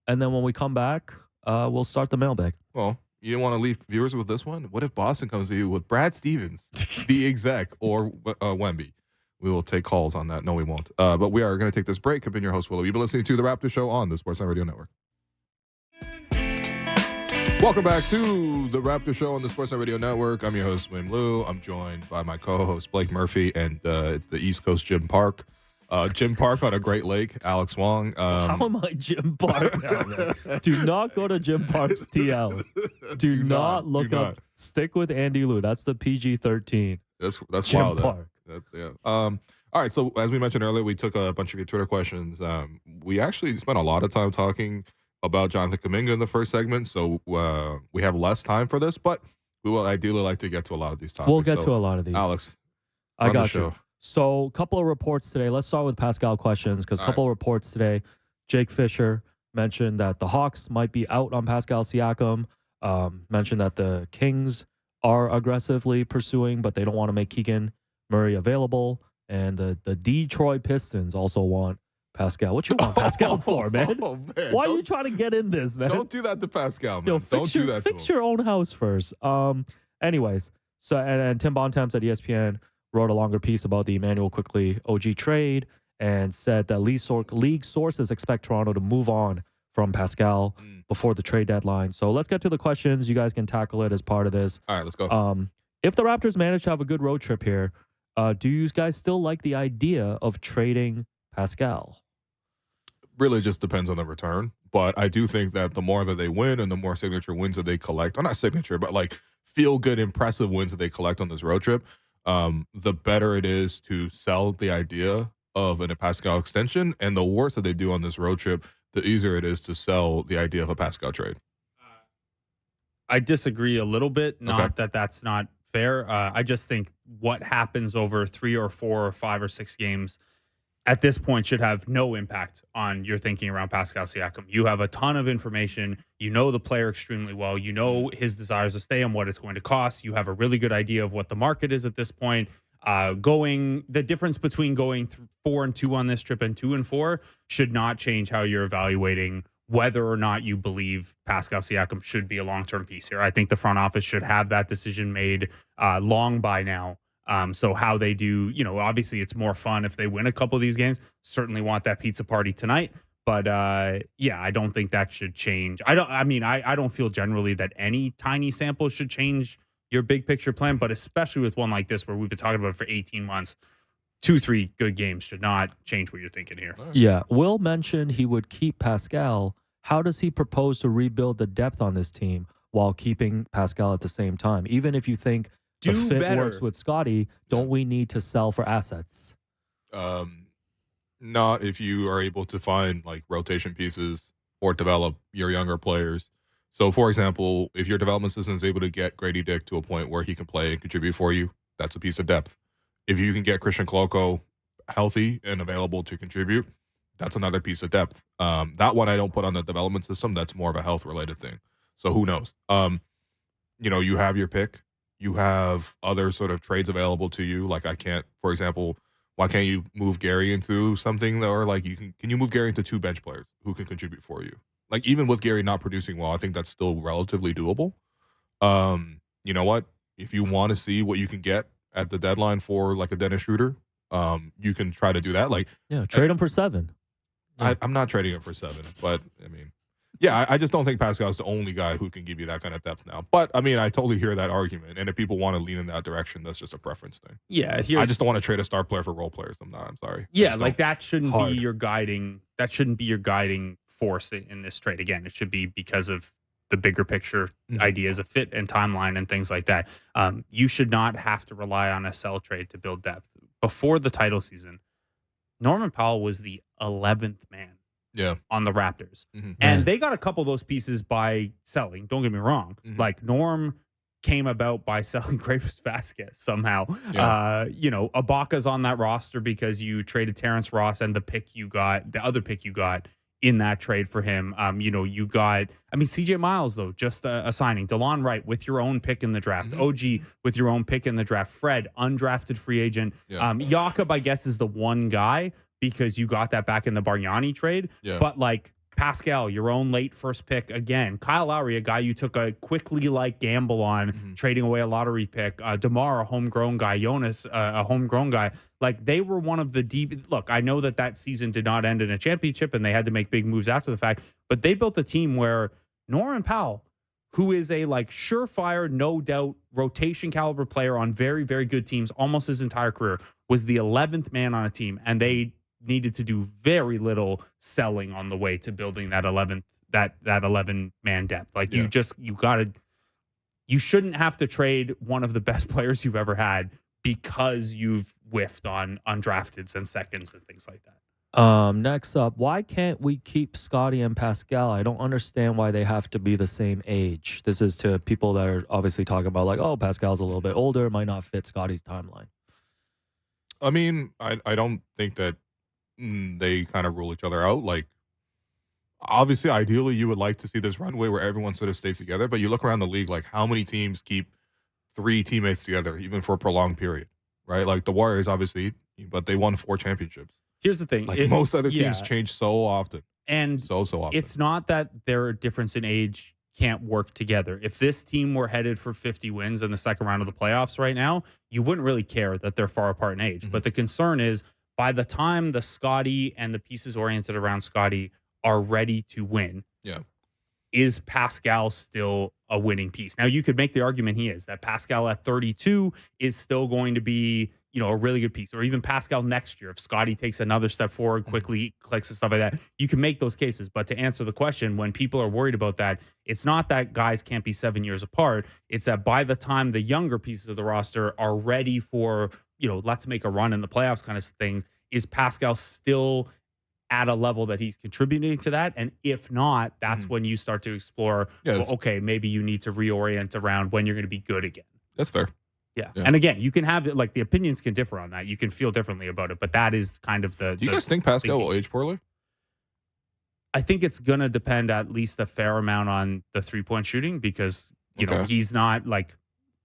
and then when we come back, we'll start the mailbag. Well, you didn't want to leave viewers with this one? What if Boston comes to you with Brad Stevens, the exec, or Wemby? We will take calls on that. No, we won't. But we are going to take this break. I've been your host, Willow. You've been listening to The Raptor Show on the Sportsnet Radio Network. Welcome back to The Raptor Show on the Sportsnet Radio Network. I'm your host, Wim Lou. I'm joined by my co-host, Blake Murphy, and the East Coast Jim Park. Jim Park on a Great Lake, Alex Wong. How am I Jim Park now, man? Do not go to Jim Park's TL. Do not look up. Stick with Andy Lou. That's the PG-13. That's Jim wild. Park. Yeah. All right. So as we mentioned earlier, we took a bunch of your Twitter questions. We actually spent a lot of time talking about Jonathan Kuminga in the first segment, so we have less time for this, but we would ideally like to get to a lot of these topics. We'll get to a lot of these. Alex, I run the got you. show. So, a couple of reports today. Let's start with Pascal questions because a couple of reports today. Jake Fisher mentioned that the Hawks might be out on Pascal Siakam. Mentioned that the Kings are aggressively pursuing, but they don't want to make Keegan Murray available. And the Detroit Pistons also want Pascal. What you want Pascal for, man? Oh, man. Why are you trying to get in this, man? Don't do that to Pascal, man. Yo, Don't do that to him. Fix your own house first. Anyways, so and Tim Bontemps at ESPN wrote a longer piece about the Emmanuel Quickley OG trade and said that league sources expect Toronto to move on from Pascal before the trade deadline. So let's get to the questions. You guys can tackle it as part of this. All right, let's go. If the Raptors manage to have a good road trip here, do you guys still like the idea of trading Pascal? really just depends on the return. But I do think that the more that they win and the more signature wins that they collect, or not signature, but like feel good, impressive wins that they collect on this road trip, the better it is to sell the idea of a Pascal extension. And the worse that they do on this road trip, the easier it is to sell the idea of a Pascal trade. I disagree a little bit. Not Okay. that that's not fair. I just think what happens over 3 or 4 or 5 or 6 games at this point should have no impact on your thinking around Pascal Siakam. You have a ton of information. You know the player extremely well. You know his desires to stay and what it's going to cost. You have a really good idea of what the market is at this point. The difference between going 4-2 on this trip and 2-4 should not change how you're evaluating whether or not you believe Pascal Siakam should be a long-term piece here. I think the front office should have that decision made long by now. So how they do, obviously it's more fun if they win a couple of these games. Certainly want that pizza party tonight. But yeah, I don't think that should change. I don't feel generally that any tiny sample should change your big picture plan, but especially with one like this where we've been talking about it for 18 months. 2-3 good games should not change what you're thinking here. Yeah. Will mentioned he would keep Pascal. How does he propose to rebuild the depth on this team while keeping Pascal at the same time? Even if you think the fit works with Scotty, don't we need to sell for assets? Not if you are able to find like rotation pieces or develop your younger players. So, for example, if your development system is able to get Grady Dick to a point where he can play and contribute for you, that's a piece of depth. If you can get Christian Koloko healthy and available to contribute, that's another piece of depth. That one I don't put on the development system. That's more of a health-related thing. So who knows? You have your pick. You have other sort of trades available to you. Like for example, why can't you move Gary into something or like can you move Gary into 2 bench players who can contribute for you? Like even with Gary not producing well, I think that's still relatively doable. You know what? If you want to see what you can get at the deadline for like a Dennis Schroeder, you can try to do that. Like trade him for 7. I'm not trading him for 7, but I mean, yeah, I just don't think Pascal's the only guy who can give you that kind of depth now. But I mean, I totally hear that argument, and if people want to lean in that direction, that's just a preference thing. Yeah, I just don't want to trade a star player for role players. I'm sorry. Yeah, like that shouldn't be your guiding. That shouldn't be your guiding force in this trade. Again, it should be because of the bigger picture ideas of fit and timeline and things like that. You should not have to rely on a sell trade to build depth. Before the title season, Norman Powell was the 11th man on the Raptors. And they got a couple of those pieces by selling. Don't get me wrong. Like Norm came about by selling Graves Vasquez somehow. Ibaka's on that roster because you traded Terrence Ross and the other pick you got in that trade for him. You got, CJ Miles, though, just a signing. DeLon Wright with your own pick in the draft. OG with your own pick in the draft. Fred, undrafted free agent. Jakob, I guess, is the one guy because you got that back in the Bargnani trade. But, like, Pascal, your own late first pick again. Kyle Lowry, a guy you took a quickly gamble on, trading away a lottery pick. DeMar, a homegrown guy. Jonas, a homegrown guy. Like, they were one of the deep. Look, I know that season did not end in a championship and they had to make big moves after the fact, but they built a team where Norman Powell, who is a surefire, no doubt rotation caliber player on very, very good teams almost his entire career, was the 11th man on a team, and they needed to do very little selling on the way to building that 11 man depth. Like you shouldn't have to trade one of the best players you've ever had because you've whiffed on undrafteds and seconds and things like that. Next up, why can't we keep Scotty and Pascal? I don't understand why they have to be the same age. This is to people that are obviously talking about Pascal's a little bit older, might not fit Scotty's timeline. I mean, I don't think that they kind of rule each other out. Like, obviously, ideally, you would like to see this runway where everyone sort of stays together. But you look around the league, like how many teams keep 3 teammates together, even for a prolonged period, right? Like the Warriors, obviously, but they won 4 championships. Here's the thing: like most other teams change so often, and so often. It's not that their difference in age can't work together. If this team were headed for 50 wins in the second round of the playoffs right now, you wouldn't really care that they're far apart in age. But the concern is, by the time the Scotty and the pieces oriented around Scotty are ready to win, is Pascal still a winning piece? Now, you could make the argument he is, that Pascal at 32 is still going to be, a really good piece, or even Pascal next year. If Scotty takes another step forward, quickly clicks and stuff like that, you can make those cases. But to answer the question, when people are worried about that, it's not that guys can't be 7 years apart. It's that by the time the younger pieces of the roster are ready for, let's make a run in the playoffs kind of things, is Pascal still at a level that he's contributing to that? And if not, that's when you start to explore, okay, maybe you need to reorient around when you're going to be good again. That's fair. Yeah. And again, you can have it, like, the opinions can differ on that. You can feel differently about it, but that is kind of the. Do you guys think Pascal will age poorly? I think it's going to depend at least a fair amount on the 3-point shooting, because, he's not like,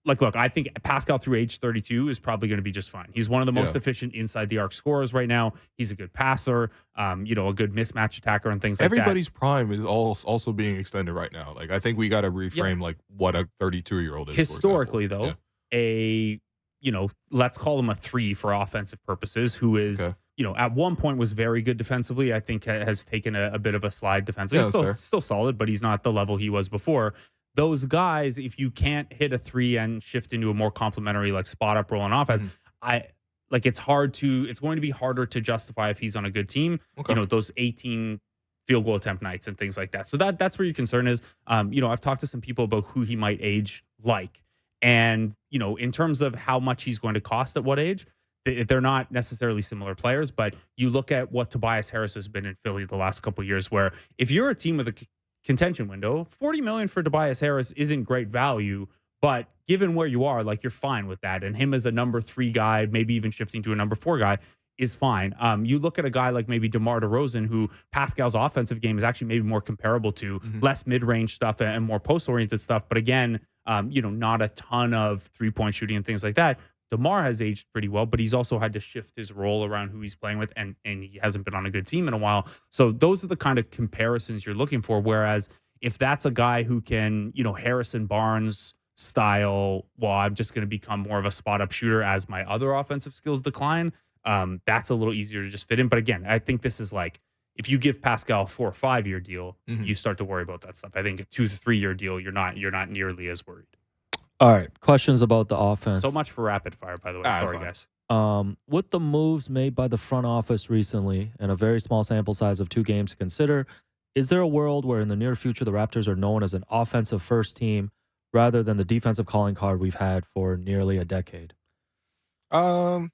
look, I think Pascal through age 32 is probably going to be just fine. He's one of the most efficient inside the arc scorers right now. He's a good passer, a good mismatch attacker and things like that. Everybody's prime is also being extended right now. Like, I think we got to reframe like what a 32-year-old is. Historically, though, let's call him a 3 for offensive purposes, who is, at one point was very good defensively. I think has taken a bit of a slide defensively. He's still solid, but he's not the level he was before. Those guys, if you can't hit a 3 and shift into a more complementary, like, spot up role on offense, it's going to be harder to justify if he's on a good team. Those 18 field goal attempt nights and things like that. So that's where your concern is. I've talked to some people about who he might age like. And, in terms of how much he's going to cost at what age, they're not necessarily similar players. But you look at what Tobias Harris has been in Philly the last couple of years, where if you're a team with a contention window, $40 million for Tobias Harris isn't great value. But given where you are, like, you're fine with that. And him as a number 3 guy, maybe even shifting to a number 4 guy, is fine. You look at a guy like maybe DeMar DeRozan, who Pascal's offensive game is actually maybe more comparable to, less mid-range stuff and more post-oriented stuff. But again, not a ton of 3-point shooting and things like that. DeMar has aged pretty well, but he's also had to shift his role around who he's playing with, and he hasn't been on a good team in a while. So those are the kind of comparisons you're looking for. Whereas if that's a guy who can, Harrison Barnes style, well, I'm just going to become more of a spot-up shooter as my other offensive skills decline, that's a little easier to just fit in. But again, I think this is like, if you give Pascal a 4 or 5 year deal, you start to worry about that stuff. I think a 2 to 3 year deal, you're not nearly as worried. All right, questions about the offense. So much for rapid fire, by the way. Sorry, guys. With the moves made by the front office recently and a very small sample size of 2 games to consider, is there a world where in the near future the Raptors are known as an offensive first team rather than the defensive calling card we've had for nearly a decade? I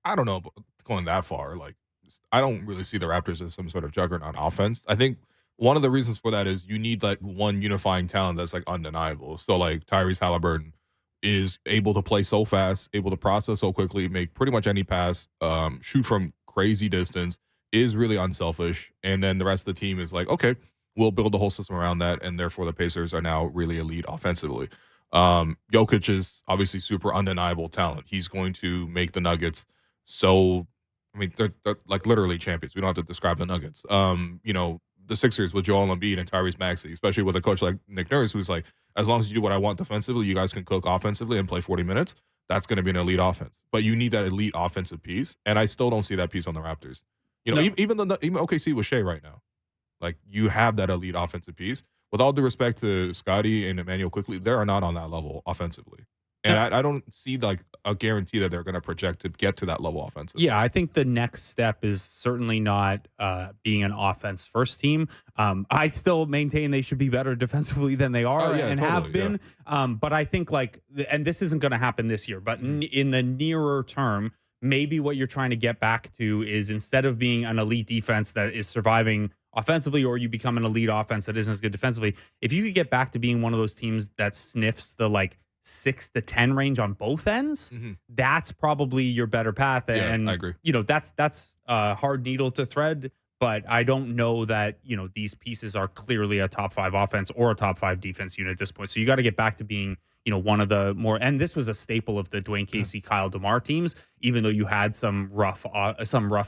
don't know about going that far. Like, I don't really see the Raptors as some sort of juggernaut offense. I think one of the reasons for that is you need like one unifying talent that's like undeniable. So like Tyrese Halliburton is able to play so fast, able to process so quickly, make pretty much any pass, shoot from crazy distance, is really unselfish. And then the rest of the team is like, okay, we'll build the whole system around that. And therefore the Pacers are now really elite offensively. Jokic is obviously super undeniable talent. He's going to make the Nuggets so, I mean, they're like literally champions. We don't have to describe the Nuggets. The Sixers with Joel Embiid and Tyrese Maxey, especially with a coach like Nick Nurse, who's like, as long as you do what I want defensively, you guys can cook offensively and play 40 minutes. That's going to be an elite offense. But you need that elite offensive piece, and I still don't see that piece on the Raptors. Even OKC with Shea right now, like, you have that elite offensive piece. With all due respect to Scotty and Emmanuel quickly, they are not on that level offensively. And I don't see like a guarantee that they're going to project to get to that level offensively. Yeah, I think the next step is certainly not being an offense first team. I still maintain they should be better defensively than they are have been. Yeah. But I think and this isn't going to happen this year, but in the nearer term, maybe what you're trying to get back to is, instead of being an elite defense that is surviving offensively, or you become an elite offense that isn't as good defensively, if you could get back to being one of those teams that sniffs the 6 to 10 range on both ends, that's probably your better path. Yeah, and I agree. That's a hard needle to thread, but I don't know that, these pieces are clearly a top 5 offense or a top 5 defense unit at this point. So you got to get back to being, one of the more, and this was a staple of the Dwayne Casey, Kyle DeMar teams, even though you had some rough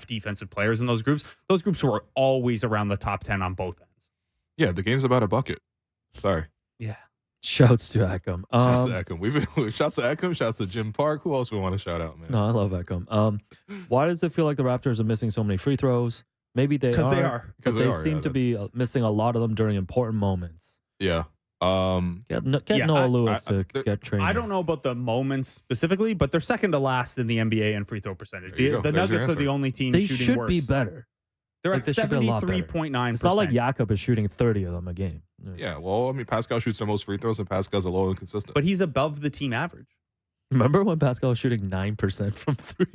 defensive players in those groups were always around the top 10 on both ends. Yeah. The game's about a bucket. Sorry. Yeah. Shouts to Ekam. Shouts to Ekam. Shouts to Ekam. Shouts to Jim Park. Who else we want to shout out, man? No, I love Ekam. Why does it feel like the Raptors are missing so many free throws? Maybe they are. Because they are. But they seem to be missing a lot of them during important moments. Yeah. Get Yeah, Noah Lewis to get trained. I don't know about the moments specifically, but they're second to last in the NBA in free throw percentage. There you go. The There's your Nuggets are answer. the only team They shooting should worse. be better. They're Like, at they should be a lot better. 73.9%. It's not like Jakob is shooting 30 of them a game. Yeah, well, I mean, Pascal shoots the most free throws, and Pascal's a little inconsistent. But he's above the team average. Remember when Pascal was shooting 9% from 3?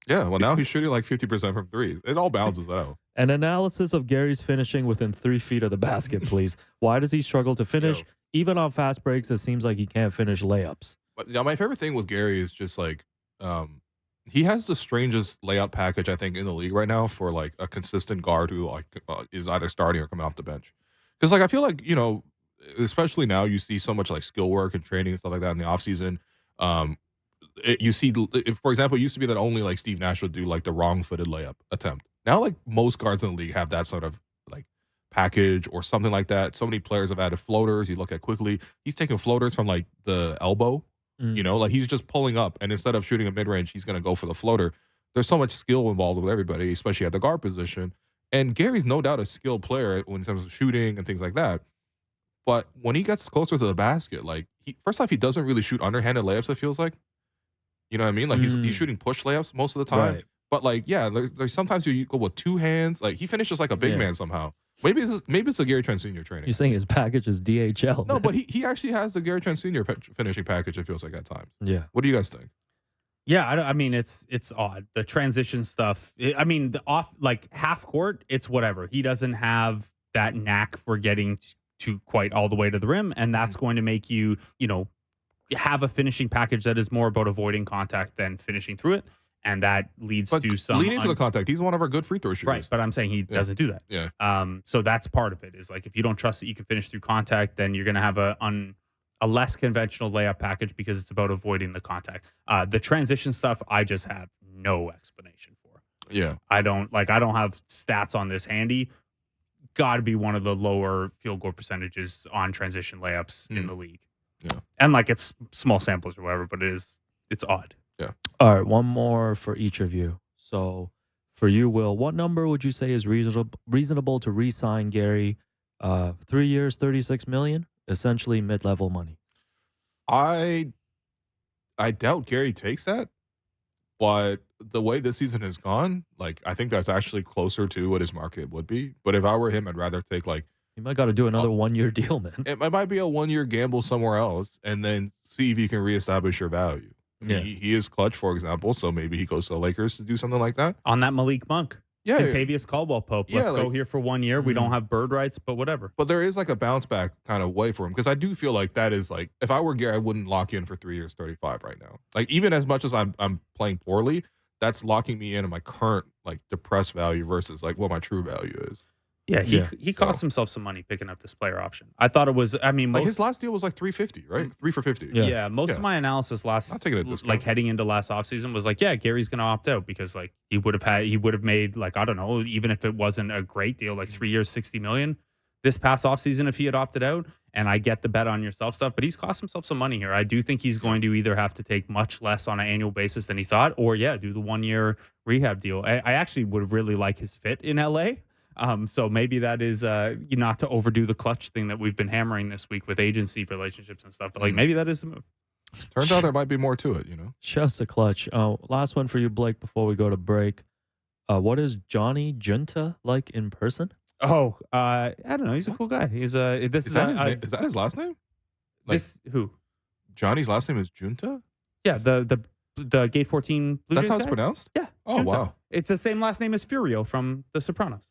Yeah, well, now he's shooting like 50% from threes. It all balances out. An analysis of Gary's finishing within 3 feet of the basket, please. Why does he struggle to finish? Yo. Even on fast breaks, it seems like he can't finish layups. But yeah, my favorite thing with Gary is just like, he has the strangest layup package, I think, in the league right now for like a consistent guard who like is either starting or coming off the bench. Because like I feel like, you know, especially now you see so much like skill work and training and stuff like that in the offseason. You see, for example, it used to be that only like Steve Nash would do like the wrong-footed layup attempt. Now like most guards in the league have that sort of like package or something like that. So many players have added floaters. You look at quickly, he's taking floaters from like the elbow. You know, like he's just pulling up, and instead of shooting a mid-range, he's going to go for the floater. There's so much skill involved with everybody, especially at the guard position. And Gary's no doubt a skilled player in terms of shooting and things like that. But when he gets closer to the basket, like first off, he doesn't really shoot underhanded layups. It feels like, you know what I mean? Like he's shooting push layups most of the time. Right. But like, yeah, there's sometimes you go with two hands. Like he finishes like a big man somehow. Maybe it's a Gary Trent Sr. training. You're saying his package is DHL. No, man. but he actually has the Gary Trent Sr. finishing package, it feels like at times. Yeah. What do you guys think? Yeah, I mean it's odd. The transition stuff. I mean, the off like half court, it's whatever. He doesn't have that knack for getting to quite all the way to the rim, and that's going to make you, you know, have a finishing package that is more about avoiding contact than finishing through it, and that leads to some leading to the contact. He's one of our good free throw shooters. Right, but I'm saying he doesn't do that. Yeah. So that's part of it. Is like if you don't trust that you can finish through contact, then you're going to have a less conventional layup package because it's about avoiding the contact. The transition stuff, I just have no explanation for. Yeah. I don't have stats on this handy. Got to be one of the lower field goal percentages on transition layups in the league. Yeah. And like it's small samples or whatever, but it's odd. Yeah. All right, one more for each of you. So for you, Will, what number would you say is reasonable to re-sign Gary? 3 years, $36 million, essentially mid-level money. I doubt Gary takes that, but the way this season has gone, like I think that's actually closer to what his market would be. But if I were him, I'd rather take like You might got to do another 1 year deal, man. it might be a 1 year gamble somewhere else, and then see if you can reestablish your value. I mean, he is clutch, for example, so maybe he goes to the Lakers to do something like that. On that Malik Monk. Yeah. Contavious Caldwell-Pope. Let's go here for 1 year. We don't have bird rights, but whatever. But there is like a bounce back kind of way for him because I do feel like that is like if I were Gary, I wouldn't lock in for 3 years, 35 right now. Like even as much as I'm playing poorly, that's locking me in my current like depressed value versus like what my true value is. Yeah, he cost himself some money picking up this player option. I thought it was. I mean, like his last deal was like $350, right? 3 for $50. Yeah, most of my analysis like heading into last offseason was like, yeah, Gary's going to opt out because like he would have made like I don't know, even if it wasn't a great deal, like 3 years, $60 million this past offseason if he had opted out. And I get the bet on yourself stuff, but he's cost himself some money here. I do think he's going to either have to take much less on an annual basis than he thought, or do the 1 year rehab deal. I actually would really like his fit in LA. So maybe that is not to overdo the clutch thing that we've been hammering this week with agency relationships and stuff, but like maybe that is the move. Turns out there might be more to it, you know. Just a clutch. Last one for you, Blake, before we go to break. What is Johnny Junta like in person? Oh, I don't know. He's a cool guy. He's is that his last name? Like, who? Johnny's last name is Junta? Yeah, the Gate 14 Blue That's Jays how it's guy? pronounced? Yeah. Oh, Junta. wow. It's the same last name as Furio from The Sopranos.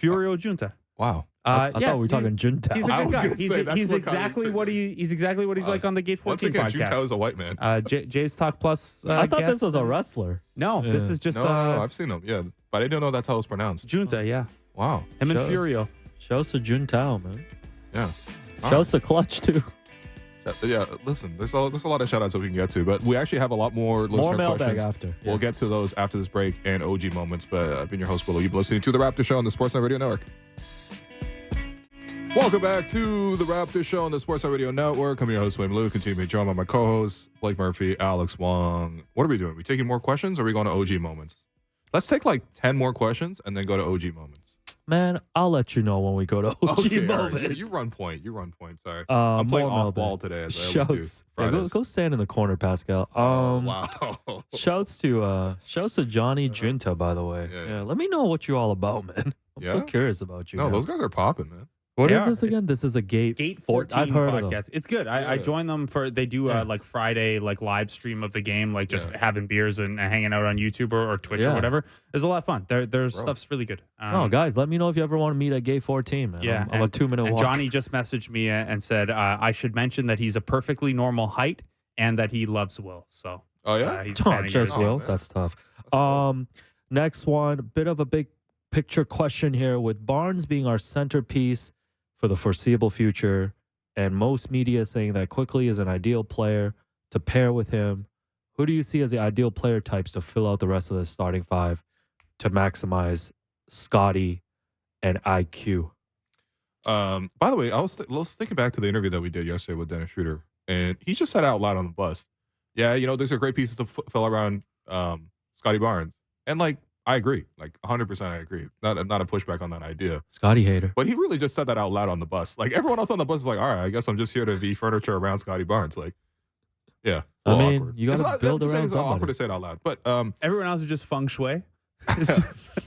Furio Junta. Wow. I thought we were talking Junta. He's a good guy. He's exactly what he's like on the Gate 14 once again, podcast. Junta is a white man. Jay's Talk Plus. I thought this was a wrestler. No, this is just no, I've seen him. Yeah, but I didn't know that's how it's pronounced. Junta. Yeah. Wow. Him and Furio. Shouts to Juntao, man. Yeah. Shouts to Clutch too. Yeah, listen, there's a lot of shout outs that we can get to, but we actually have a lot more listener mailbag questions. after. We'll get to those after this break and OG moments. But I've been your host, Willow. You've been listening to The Raptor Show on the Sportsnet Radio Network. Welcome back to The Raptor Show on the Sportsnet Radio Network. I'm your host, Wayne Lou. Continue to be joined by my co-hosts, Blake Murphy, Alex Wong. What are we doing? Are we taking more questions or are we going to OG moments? Let's take like 10 more questions and then go to OG moments. Man, I'll let you know when we go to OG Okay, all moments. right. You run point. Sorry. I'm playing more off ball today. As I always Shouts. do. Yeah, Fridays. go stand in the corner, Pascal. Wow. Shouts to Johnny Junta, by the way. Yeah, Yeah, yeah. let me know what you're all about, man. I'm so Yeah? curious about you. No, now. those guys are popping, man. What They is are. this again? This is a Gate 14 I've heard of them. podcast. It's good. I Yeah. joined them for they do Yeah. like Friday like live stream of the game, like just Yeah. having beers and hanging out on YouTube or Twitch Yeah. or whatever. It's a lot of fun. Their stuff's really good. Oh, guys, let me know if you ever want to meet at Gate 14, man. Yeah, I'm a 2-minute and walk. Johnny just messaged me and said I should mention that he's a perfectly normal height and that he loves Will. So Oh yeah. he's a fan Oh, of just yours. Oh, Will. man. That's tough. That's cool. Next one, bit of a big picture question here. With Barnes being our centerpiece for the foreseeable future, and most media saying that Quickly is an ideal player to pair with him, who do you see as the ideal player types to fill out the rest of the starting five to maximize Scotty and IQ? By the way, I was thinking back to the interview that we did yesterday with Dennis Schroeder, and he just said out loud on the bus, "Yeah, these are great pieces to fill around Scotty Barnes," and like I agree, like 100%, I agree. Not a pushback on that idea, Scotty hater. but he really just said that out loud on the bus. Like everyone else on the bus is like, "All right, I guess I'm just here to be furniture around Scotty Barnes." Like, yeah, it's a I little mean, awkward. you gotta It's not- build I'm just saying around it's awkward somebody. to say it out loud, but Everyone else is just feng shui. It's just,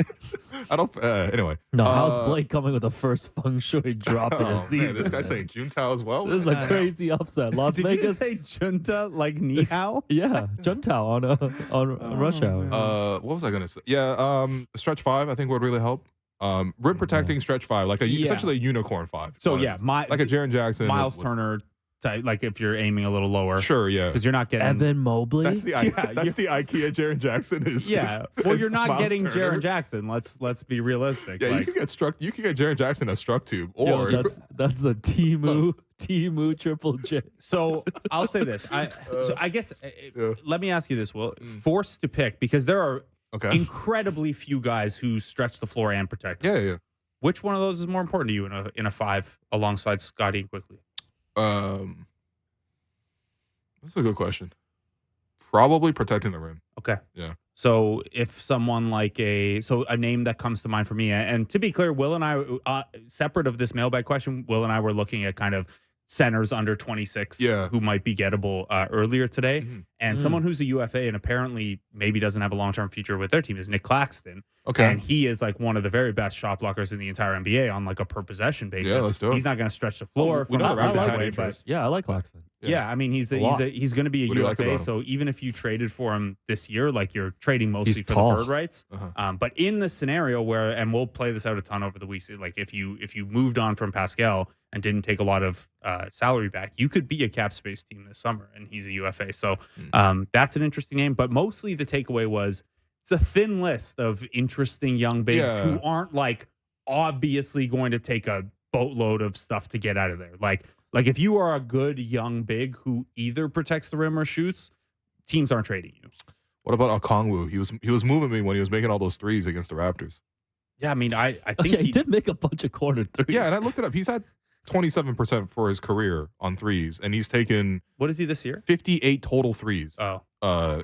I don't. Anyway, No, how's Blake coming with the first feng shui drop in the oh, season? man, this guy's saying Juntao as well. This is a crazy upset. Las did you Vegas. just say junta like ni hao? Yeah, Juntao on Rush Hour. What was I gonna say? Yeah, stretch five I think would really help. Rim protecting Yes. stretch five, like Yeah. essentially a unicorn five. So What it yeah, is. my like a Jaren Jackson, Miles with- Turner type, like if you're aiming a little lower, Sure, yeah. because you're not getting Evan Mobley. That's the Yeah, that's the IKEA Jaren Jackson is. yeah. is- Well, is you're not Miles getting Turner. Jaren Jackson. Let's be realistic. Yeah, you like, can get struck. You can get Jaren Jackson a struck tube, Yo, or that's the Timu Triple J. so I'll say this. I guess Yeah. let me ask you this: Will forced to pick because there are okay. incredibly few guys who stretch the floor and protect. Yeah, yeah. Which one of those is more important to you in a five alongside Scotty and Quickly? That's a good question. Probably protecting the rim. Okay. Yeah. So if someone like a name that comes to mind for me, and to be clear, Will and I, separate of this mailbag question, Will and I were looking at kind of centers under 26 Yeah. who might be gettable earlier today. Mhm. And someone who's a UFA and apparently maybe doesn't have a long-term future with their team is Nick Claxton. Okay. And he is like one of the very best shot blockers in the entire NBA on like a per possession basis. Yeah, let's do it. He's not going to stretch the floor we from know the the right Raptors had way, interest. but Yeah, I like Claxton. yeah, I mean he's A lot. going to be a What do you like UFA. about him? So even if you traded for him this year, like you're trading mostly He's for tall. the bird rights. Uh-huh. But in the scenario where, and we'll play this out a ton over the weeks, like if you moved on from Pascal and didn't take a lot of salary back, you could be a cap space team this summer, and he's a UFA. So that's an interesting name. But mostly the takeaway was it's a thin list of interesting young bigs Yeah. who aren't like obviously going to take a boatload of stuff to get out of there. Like if you are a good young big who either protects the rim or shoots, teams aren't trading you. What about Okongwu? He was moving me when he was making all those threes against the Raptors. Yeah, I mean, I think Okay, he did make a bunch of corner threes. Yeah, and I looked it up. He's had 27% for his career on threes, and he's taken what is he this year? 58 total threes. Oh,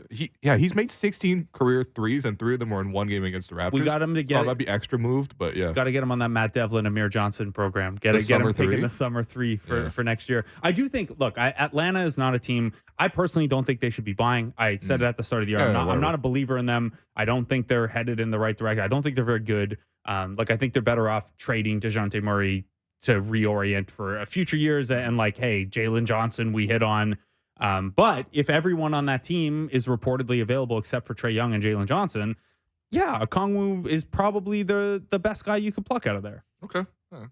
He's made 16 career threes, and 3 of them were in one game against the Raptors. we got him to So get. I might be extra moved, but yeah. Got to get him on that Matt Devlin, Amir Johnson program. Get The him summer taking three? the summer three Yeah. for next year. I do think. Look, Atlanta is not a team. I personally don't think they should be buying. I said it at the start of the year. Yeah, I'm whatever. not a believer in them. I don't think they're headed in the right direction. I don't think they're very good. I think they're better off trading DeJounte Murray to reorient for future years. And like, hey, Jalen Johnson, we hit on. But if everyone on that team is reportedly available except for Trae Young and Jalen Johnson, yeah, Okongwu is probably the best guy you could pluck out of there. Okay. Yeah.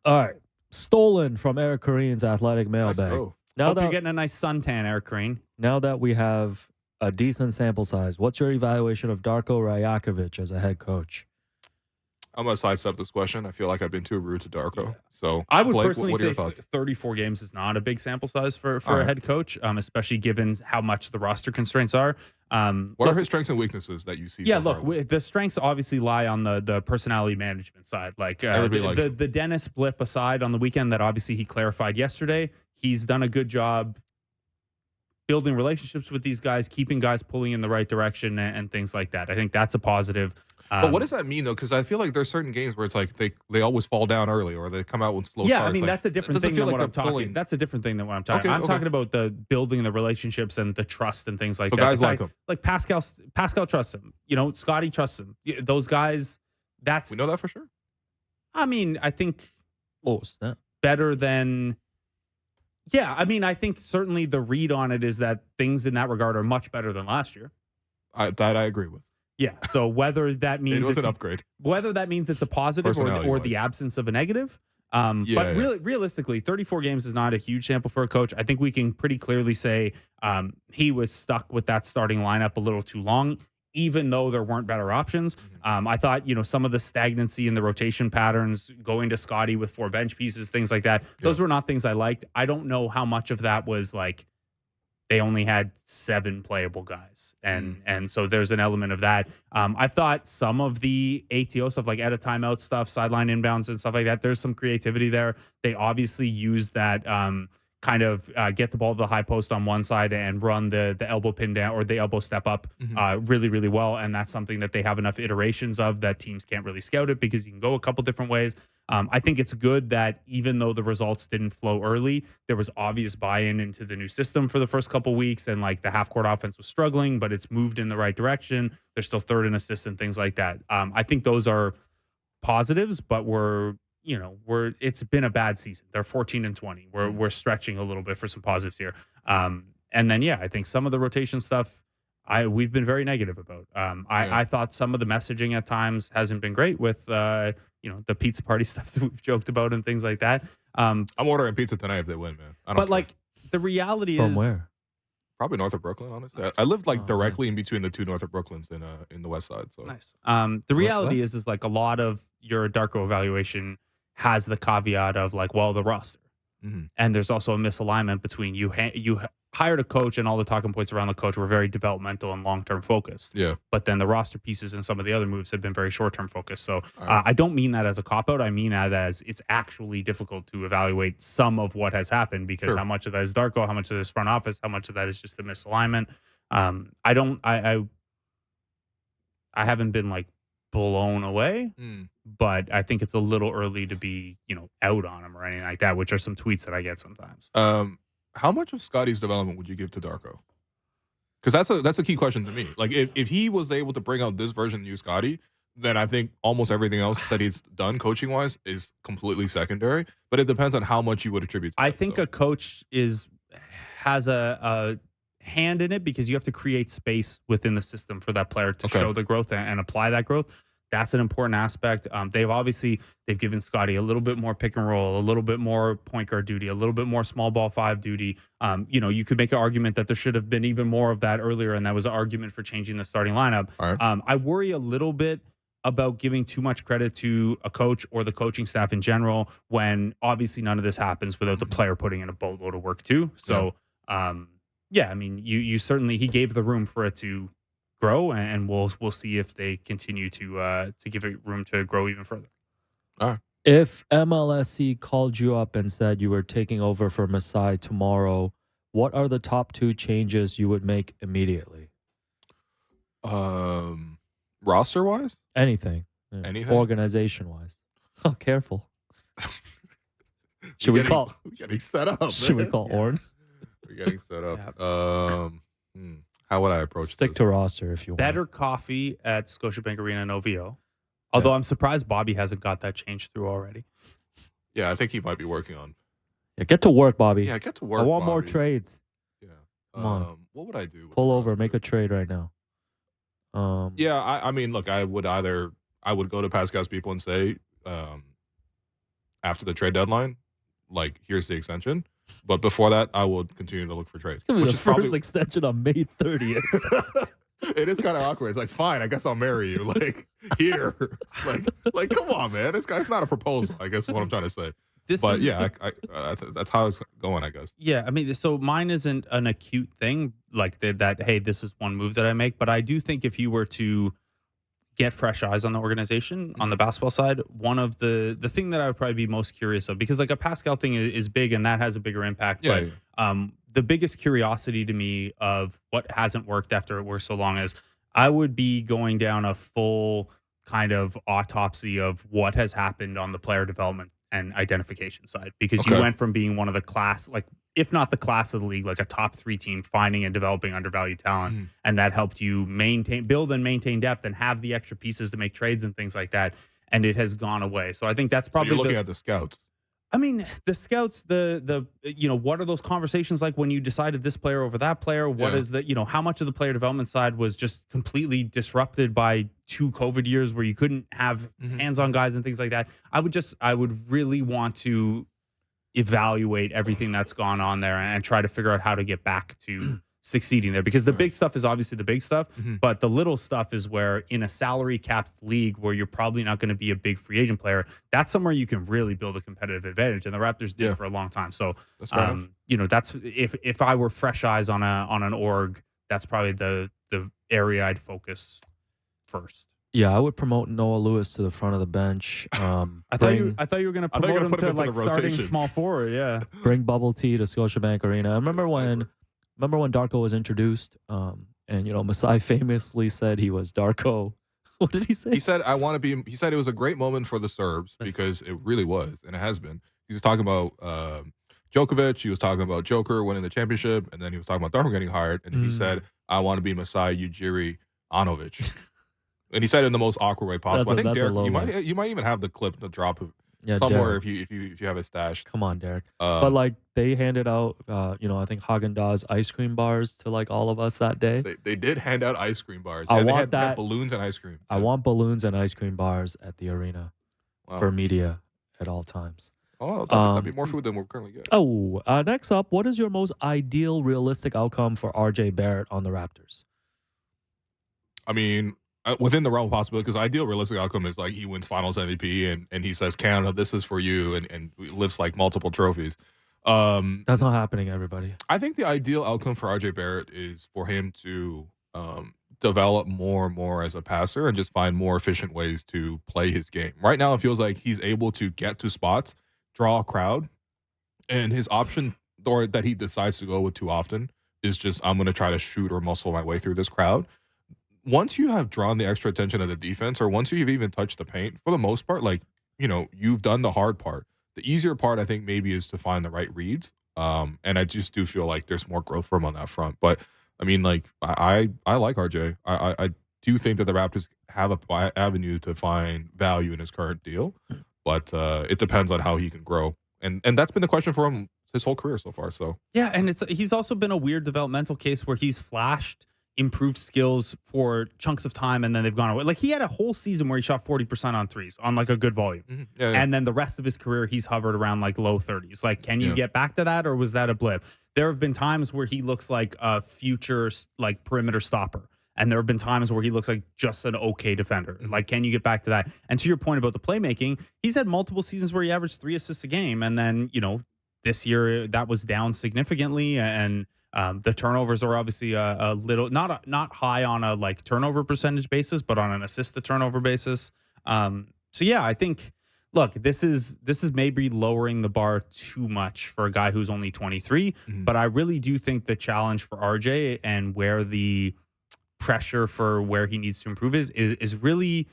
All right. Stolen from Eric Kareem's athletic Let's mailbag. go. Now Hope you're that, getting a nice suntan, Eric Green. now that we have a decent sample size, what's your evaluation of Darko Rajakovic as a head coach? I'm going to sidestep this question. I feel like I've been too rude to Darko. So I would Blake, personally what are say your thoughts? 34 games is not a big sample size for All a right. head coach, especially given how much the roster constraints are. What are his strengths and weaknesses that you see? Yeah, so look, far? the strengths obviously lie on the personality management side. Like Everybody likes him. the Dennis blip aside on the weekend that obviously he clarified yesterday, he's done a good job building relationships with these guys, keeping guys pulling in the right direction and things like that. I think that's a positive. But what does that mean, though? Because I feel like there's certain games where it's like they always fall down early or they come out with slow starts. Yeah, I mean, like, that's a different thing than what I'm talking. That's a different thing than what I'm talking. I'm talking about the building the relationships and the trust and things like that. Guys like him. Like Pascal trusts him. Scotty trusts him. Those guys, we know that for sure. I mean, I think snap. better than... Yeah, I mean, I think certainly the read on it is that things in that regard are much better than last year. That I agree with. Yeah. So whether that means it's an upgrade, whether that means it's a positive or the absence of a negative. Realistically, 34 games is not a huge sample for a coach. I think we can pretty clearly say he was stuck with that starting lineup a little too long, even though there weren't better options. I thought, some of the stagnancy in the rotation patterns, going to Scotty with 4 bench pieces, things like that, those were not things I liked. I don't know how much of that was like they only had 7 playable guys. And so there's an element of that. I thought some of the ATO stuff, like at a timeout stuff, sideline inbounds and stuff like that, there's some creativity there. They obviously use that kind of get the ball to the high post on one side and run the elbow pin down or the elbow step up really, really well. And that's something that they have enough iterations of that teams can't really scout it because you can go a couple different ways. I think it's good that even though the results didn't flow early, there was obvious buy-in into the new system for the first couple weeks, and like the half-court offense was struggling, but it's moved in the right direction. They're still third in assists and things like that. I think those are positives, but it's been a bad season. They're 14-20. We're stretching a little bit for some positives here. And then I think some of the rotation stuff we've been very negative about. I thought some of the messaging at times hasn't been great with the pizza party stuff that we've joked about and things like that. I'm ordering pizza tonight if they win, man. The reality From is where? Probably north of Brooklyn, honestly. I lived directly in between the two north of Brooklyns in the west side. So nice. The reality is like a lot of your Darko evaluation has the caveat of like, well, the roster. And there's also a misalignment between you hired a coach and all the talking points around the coach were very developmental and long-term focused. Yeah. But then the roster pieces and some of the other moves have been very short-term focused. So I don't mean that as a cop-out. I mean that as it's actually difficult to evaluate some of what has happened because how much of that is Darko, how much of this front office, how much of that is just the misalignment. I haven't been like blown away, but I think it's a little early to be, out on him or anything like that, which are some tweets that I get sometimes. How much of Scotty's development would you give to Darko? Because that's a key question to me. Like if he was able to bring out this version of you, Scotty, then I think almost everything else that he's done coaching wise is completely secondary. But it depends on how much you would attribute to I think a coach has a hand in it because you have to create space within the system for that player to show the growth and apply that growth. That's an important aspect. They've given Scotty a little bit more pick and roll, a little bit more point guard duty, a little bit more small ball 5 duty. You could make an argument that there should have been even more of that earlier, and that was an argument for changing the starting lineup. I worry a little bit about giving too much credit to a coach or the coaching staff in general when obviously none of this happens without the player putting in a boatload of work too. So, I mean, you certainly, he gave the room for it to grow, and we'll see if they continue to give it room to grow even further. All right. If MLSC called you up and said you were taking over for Masai tomorrow, what are the top 2 changes you would make immediately? Roster wise? Anything. Yeah. Anything? Organization wise. Oh, careful. We're getting set up. Should we call Orn? We're getting set up. How would I approach Stick to roster if you want. Better coffee at Scotiabank Arena in OVO. Although I'm surprised Bobby hasn't got that changed through already. Yeah, I think he might be working on. Yeah, get to work, Bobby. Yeah, get to work. I want Bobby. more trades. Yeah. Come on. What would I do? Pull over, make a trade right now. I mean, look, I would go to Pascal's people and say, after the trade deadline, like, here's the extension. But before that, I would continue to look for trades. It's going to be the first extension on May 30th. It is kind of awkward. It's like, fine, I guess I'll marry you. Like, here. Like, come on, man. It's not a proposal, I guess is what I'm trying to say. That's how it's going, I guess. Yeah, I mean, so mine isn't an acute thing, like that, hey, this is one move that I make. But I do think if you were to get fresh eyes on the organization on the basketball side, one of the thing that I would probably be most curious of, because like a Pascal thing is big and that has a bigger impact. Yeah, but the biggest curiosity to me of what hasn't worked after it worked so long is I would be going down a full kind of autopsy of what has happened on the player development and identification side, because you went from being one of the class, like if not the class of the league, like a top 3 team, finding and developing undervalued talent, and that helped you build and maintain depth and have the extra pieces to make trades and things like that. And it has gone away. So I think that's probably you're looking at the scouts. I mean, the scouts, what are those conversations like when you decided this player over that player? What is how much of the player development side was just completely disrupted by 2 COVID years where you couldn't have hands-on guys and things like that? I would really want to evaluate everything that's gone on there and try to figure out how to get back to succeeding there, because the big stuff is obviously the big stuff, but the little stuff is where in a salary capped league where you're probably not going to be a big free agent player, that's somewhere you can really build a competitive advantage, and the Raptors did for a long time. So that's if I were fresh eyes on an org, that's probably the area I'd focus first. Yeah, I would promote Noah Lewis to the front of the bench. I thought you were going to promote him to like starting small forward. Yeah, bring Bubble Tea to Scotiabank Arena. I remember when Darko was introduced, and Masai famously said he was Darko. What did he say? He said, he said it was a great moment for the Serbs, because it really was, and it has been. He was talking about Djokovic, he was talking about Joker winning the championship, and then he was talking about Darko getting hired, and he said, I want to be Masai Ujiri Anovic. And he said it in the most awkward way possible. I think Derek, you might even have the clip, the drop of somewhere, Derek. if you have it stashed. Come on, Derek. But like they handed out, I think Haagen-Dazs ice cream bars to like all of us that day. They did hand out ice cream bars. They had balloons and ice cream. I want balloons and ice cream bars at the arena for media at all times. Oh, that'd be more food than we're currently getting. Oh, next up, what is your most ideal, realistic outcome for RJ Barrett on the Raptors? I mean, within the realm of possibility, because ideal realistic outcome is like he wins finals MVP and he says, Canada, this is for you, and lifts like multiple trophies. That's not happening, everybody. I think the ideal outcome for RJ Barrett is for him to develop more and more as a passer and just find more efficient ways to play his game. Right now, it feels like he's able to get to spots, draw a crowd, and his option, or that he decides to go with too often, is just, I'm going to try to shoot or muscle my way through this crowd. Once you have drawn the extra attention of the defense, or once you've even touched the paint, for the most part, like, you've done the hard part. The easier part, I think, maybe is to find the right reads. And I just do feel like there's more growth for him on that front. But, I mean, like, I like RJ. I do think that the Raptors have a avenue to find value in his current deal. But it depends on how he can grow. And that's been the question for him his whole career so far. So yeah, and he's also been a weird developmental case where he's flashed improved skills for chunks of time, and then they've gone away. Like, he had a whole season where he shot 40% on threes on like a good volume. And then the rest of his career, he's hovered around like low 30s. Like, can you get back to that, or was that a blip? There have been times where he looks like a future like perimeter stopper. And there have been times where he looks like just an okay defender. Like, can you get back to that? And to your point about the playmaking, he's had multiple seasons where he averaged 3 assists a game. And then, this year that was down significantly. And the turnovers are obviously a little, not high on a like turnover percentage basis, but on an assist to turnover basis. So yeah, I think, look, this is maybe lowering the bar too much for a guy who's only 23. But I really do think the challenge for RJ and where the pressure for where he needs to improve is really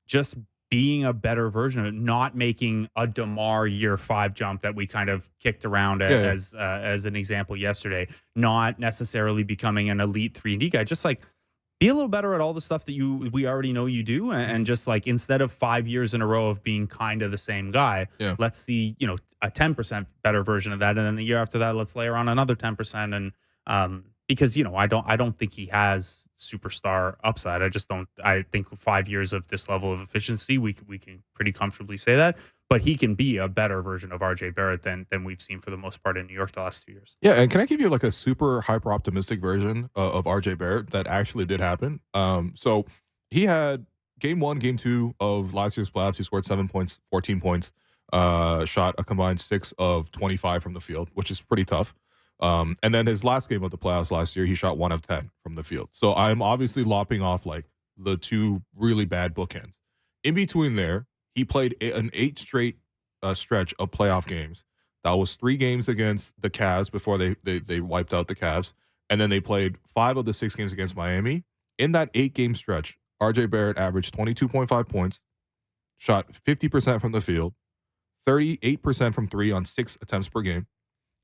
just being a better version of it, not making a DeMar year 5 jump that we kind of kicked around as an example yesterday, not necessarily becoming an elite 3-and-D guy, just like be a little better at all the stuff that we already know you do, and just like instead of 5 years in a row of being kind of the same guy, let's see, a 10% better version of that, and then the year after that, let's layer on another 10%, and because, I don't think he has superstar upside. I think 5 years of this level of efficiency, we can pretty comfortably say that. But he can be a better version of RJ Barrett than we've seen for the most part in New York the last 2 years. Yeah, and can I give you like a super hyper optimistic version of RJ Barrett that actually did happen? So he had game 1, game 2 of last year's playoffs. He scored 7 points, 14 points, shot a combined 6 of 25 from the field, which is pretty tough. And then his last game of the playoffs last year, he shot 1 of 10 from the field. So I'm obviously lopping off like the 2 really bad bookends. In between there, he played an 8 straight stretch of playoff games That was 3 games against the Cavs before they wiped out the Cavs. And then they played 5 of the 6 games against Miami. In that 8-game stretch, RJ Barrett averaged 22.5 points, shot 50% from the field, 38% from 3 on 6 attempts per game,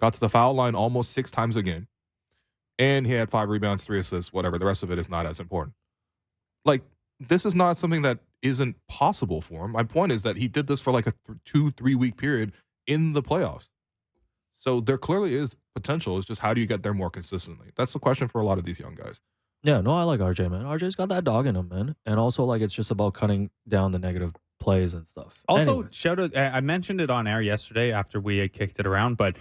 got to the foul line almost 6 times a game, and he had 5 rebounds, 3 assists, whatever. The rest of it is not as important. Like, this is not something that isn't possible for him. My point is that he did this for like a 2-3 week period in the playoffs. So there clearly is potential. It's just how do you get there more consistently? That's the question for a lot of these young guys. Yeah, no, I like RJ, man. RJ's got that dog in him, man. And also, like, it's just about cutting down the negative plays and stuff. Also, Anyways. shout out, I mentioned it on air yesterday after we had kicked it around, but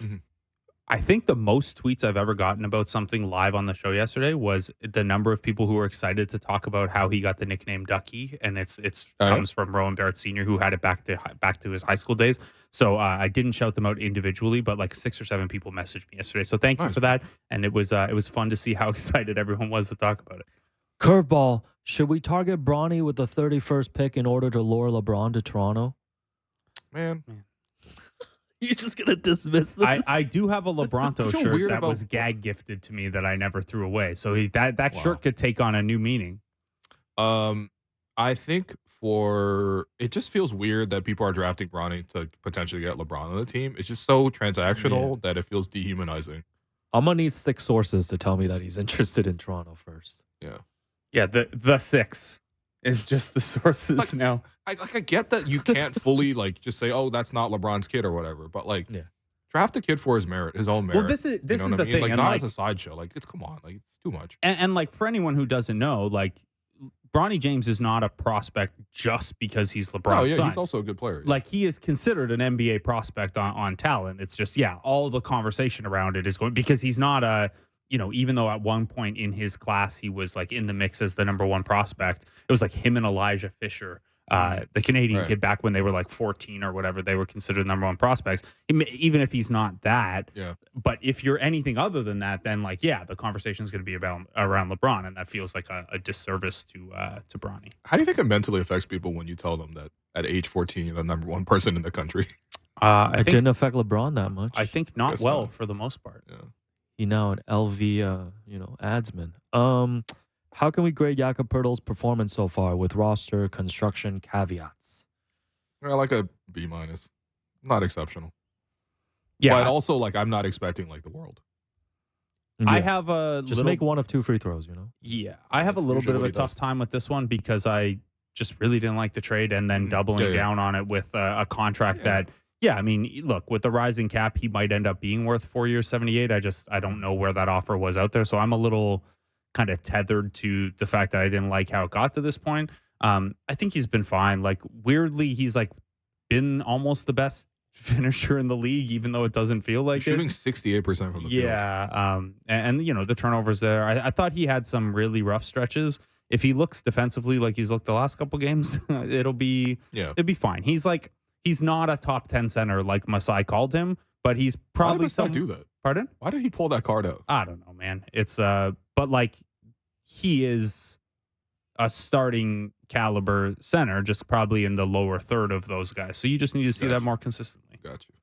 I think the most tweets I've ever gotten about something live on the show yesterday was the number of people who were excited to talk about how he got the nickname Ducky, and it's comes from Rowan Barrett Sr., who had it back to his high school days. So I didn't shout them out individually, but like 6 or 7 people messaged me yesterday. So thank you for that, and it was fun to see how excited everyone was to talk about it. Curveball. Should we target Bronny with the 31st pick in order to lure LeBron to Toronto? Man. You're just going to dismiss this? I do have a LeBronto shirt that was gag gifted to me that I never threw away. So that shirt could take on a new meaning. I think it just feels weird that people are drafting Bronny to potentially get LeBron on the team. It's just so transactional that it feels dehumanizing. I'm going to need 6 sources to tell me that he's interested in Toronto first. Yeah. Yeah, the 6 is just the sources now. I get that you can't fully like just say, oh, that's not LeBron's kid or whatever, but like draft a kid for his merit, his own merit. Well, this is the thing, like and not like, as a sideshow. Like it's it's too much. And like for anyone who doesn't know, like Bronny James is not a prospect just because he's LeBron's son. He's also a good player. Like he is considered an NBA prospect on talent. It's just all the conversation around it is going because he's not a. Even though at one point in his class he was like in the mix as the number 1 prospect, it was like him and Elijah Fisher, the Canadian kid back when they were like 14 or whatever, they were considered number 1 prospects. Even if he's not that, but if you're anything other than that, then like, the conversation is going to be around LeBron, and that feels like a disservice to Bronny. How do you think it mentally affects people when you tell them that at age 14 you're the number 1 person in the country? It didn't affect LeBron that much. I think not well for the most part. Yeah. He's now an LV, adsman. How can we grade Jakob Poeltl's performance so far with roster construction caveats? I like a B-. Not exceptional. Yeah. But also, like, I'm not expecting, like, the world. Yeah. I have a Just make 1 of 2 free throws, Yeah. I have a little bit of a tough time with this one because I just really didn't like the trade and then doubling down on it with a contract that... Yeah, I mean, look, with the rising cap, he might end up being worth 4 years, 78. I don't know where that offer was out there. So I'm a little kind of tethered to the fact that I didn't like how it got to this point. I think he's been fine. Like, weirdly, he's like been almost the best finisher in the league, even though it doesn't feel like shooting 68% from the field. Yeah. And the turnovers there. I thought he had some really rough stretches. If he looks defensively like he's looked the last couple games, it'll be fine. He's not a top 10 center like Masai called him, but he's probably Why did Masai do that? Pardon? Why did he pull that card out? I don't know, man. It's but like he is a starting caliber center, just probably in the lower third of those guys. So you just need to see that more consistently. Got you.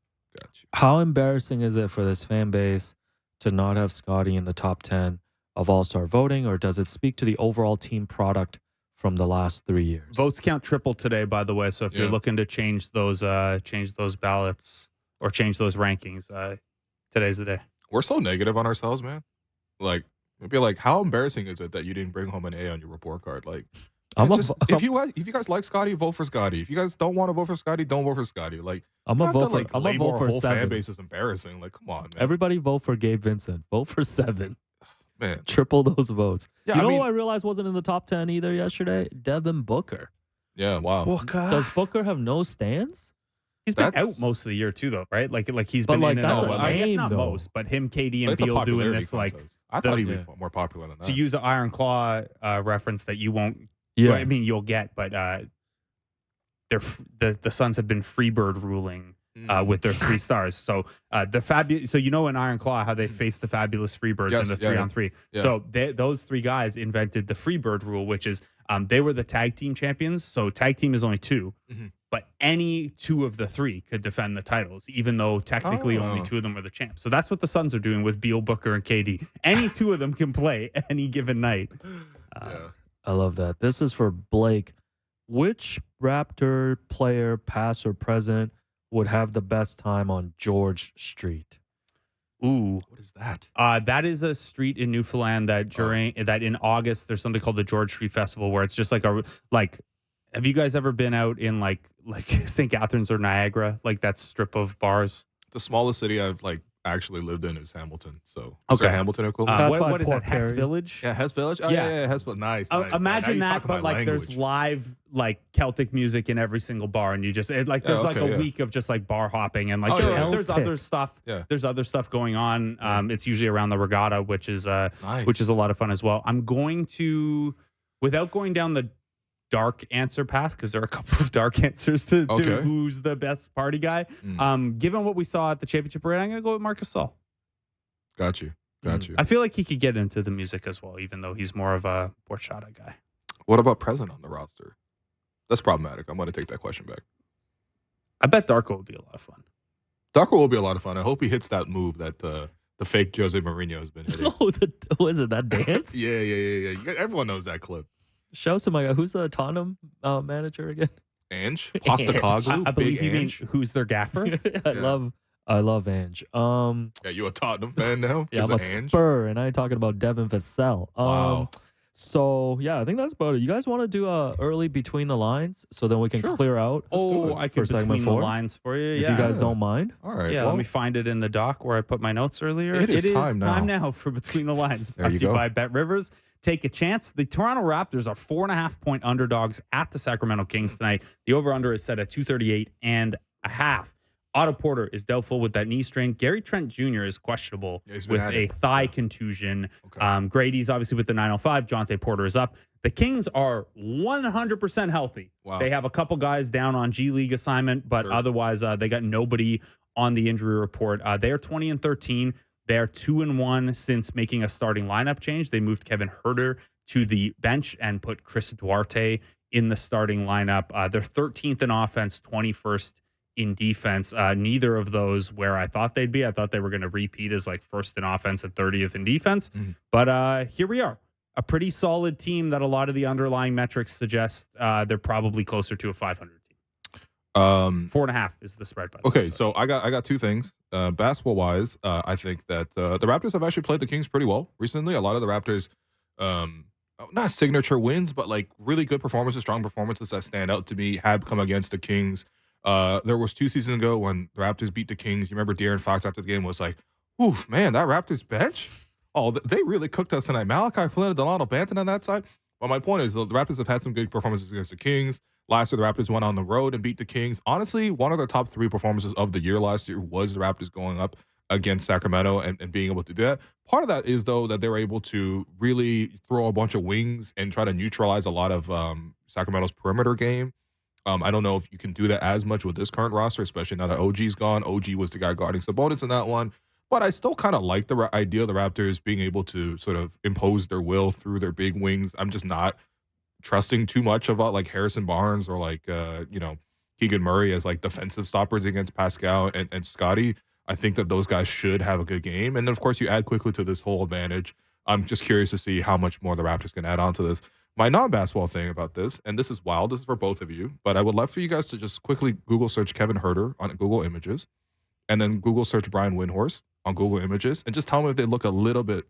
How embarrassing is it for this fan base to not have Scottie in the top 10 of All-Star voting, or does it speak to the overall team product from the last 3 years? Votes count tripled today, by the way. So if you're looking to change those ballots or change those rankings, today's the day. We're so negative on ourselves, man. Like, it'd be like, how embarrassing is it that you didn't bring home an A on your report card? Like, if you guys like Scottie, vote for Scottie. If you guys don't want to vote for Scottie, don't vote for Scottie. Like, I'm gonna vote for whole 7. Fan base is embarrassing. Like, come on, man. Everybody vote for Gabe Vincent. Vote for 7. Man, triple those votes. Yeah, who I realized wasn't in the top 10 either yesterday? Devin Booker. Yeah, wow. Does Booker have no stands? He's been out most of the year too, though, right? Like he's been in and out. I guess not most, but him, KD, and Beal doing this contest. like. I thought he'd be more popular than that. To use an Iron Claw reference that you won't. Yeah, I mean you'll get, but the Suns have been Freebird ruling. With their 3 stars. So so in Iron Claw how they face the fabulous Freebirds in the 3-on-3. Yeah. So those 3 guys invented the Freebird rule, which is they were the tag team champions. So tag team is only 2, but any two of the three could defend the titles, even though technically only two of them were the champs. So that's what the Suns are doing with Beal, Booker, and KD. Any two of them can play any given night. I love that. This is for Blake. Which Raptor player, past or present, would have the best time on George Street? Ooh, what is that? That is a street in Newfoundland that that in August there's something called the George Street Festival, where it's just like have you guys ever been out in like St. Catharines or Niagara, like that strip of bars? The smallest city I've actually lived in is Hamilton. So Hamilton or cool. What is that? Hess Village? Yeah, Hess Village. Oh, yeah, Hess Village. Nice. Imagine that, but there's live Celtic music in every single bar, and you just there's a week of just bar hopping, and there's other stuff. Yeah. There's other stuff going on. It's usually around the regatta, which is a lot of fun as well. I'm going to, without going down the dark answer path, because there are a couple of dark answers to who's the best party guy. Given what we saw at the championship parade, I'm going to go with Marc Gasol. Got you. I feel like he could get into the music as well, even though he's more of a horchata guy. What about present on the roster? That's problematic. I'm going to take that question back. I bet Darko would be a lot of fun. Darko will be a lot of fun. I hope he hits that move that the fake Jose Mourinho has been hitting. Was it that dance? Yeah. Everyone knows that clip. Show some who's the Tottenham manager again? Ange Postecoglou. I believe you mean who's their gaffer. I love Ange. Yeah, you a Tottenham fan now? Yeah, I'm a Spur, and I ain't talking about Devin Vassell. Wow. So yeah, I think that's about it. You guys want to do early between the lines so then we can clear out? I can between the lines for you. If you guys don't mind. All right. Yeah, let me find it in the doc where I put my notes earlier. It is time now for between the lines. There you go. By Bet Rivers. Take a chance. The Toronto Raptors are 4.5-point underdogs at the Sacramento Kings tonight. The over-under is set at 238.5. Otto Porter is doubtful with that knee strain. Gary Trent Jr. is questionable with a thigh contusion. Okay. Grady's obviously with the 905. Jonte Porter is up. The Kings are 100% healthy. Wow. They have a couple guys down on G League assignment, but otherwise they got nobody on the injury report. They are 20-13. They're 2-1 since making a starting lineup change. They moved Kevin Huerter to the bench and put Chris Duarte in the starting lineup. They're 13th in offense, 21st in defense. Neither of those where I thought they'd be. I thought they were going to repeat as first in offense and 30th in defense. But here we are. A pretty solid team that a lot of the underlying metrics suggest they're probably closer to a 500 team. 4.5 is the spread. By the way, so I got two things. Basketball wise, I think that the Raptors have actually played the Kings pretty well recently. A lot of the Raptors, not signature wins, but really good performances, strong performances that stand out to me have come against the Kings. There was 2 seasons ago when the Raptors beat the Kings. You remember De'Aaron Fox after the game was like, "Oof, man, that Raptors bench, they really cooked us tonight." Malachi Flynn and Delano Banton on that side. But my point is, the Raptors have had some good performances against the Kings. Last year, the Raptors went on the road and beat the Kings. Honestly, one of their top 3 performances of the year last year was the Raptors going up against Sacramento and being able to do that. Part of that is, though, that they were able to really throw a bunch of wings and try to neutralize a lot of Sacramento's perimeter game. I don't know if you can do that as much with this current roster, especially now that OG's gone. OG was the guy guarding Sabonis in that one. But I still kind of like the idea of the Raptors being able to sort of impose their will through their big wings. I'm just not trusting too much about Harrison Barnes or Keegan Murray as defensive stoppers against Pascal and Scotty. I think that those guys should have a good game. And then, of course, you add quickly to this whole advantage. I'm just curious to see how much more the Raptors can add on to this. My non-basketball thing about this, and this is wild, this is for both of you, but I would love for you guys to just quickly Google search Kevin Huerter on Google Images and then Google search Brian Windhorst on Google Images and just tell me if they look a little bit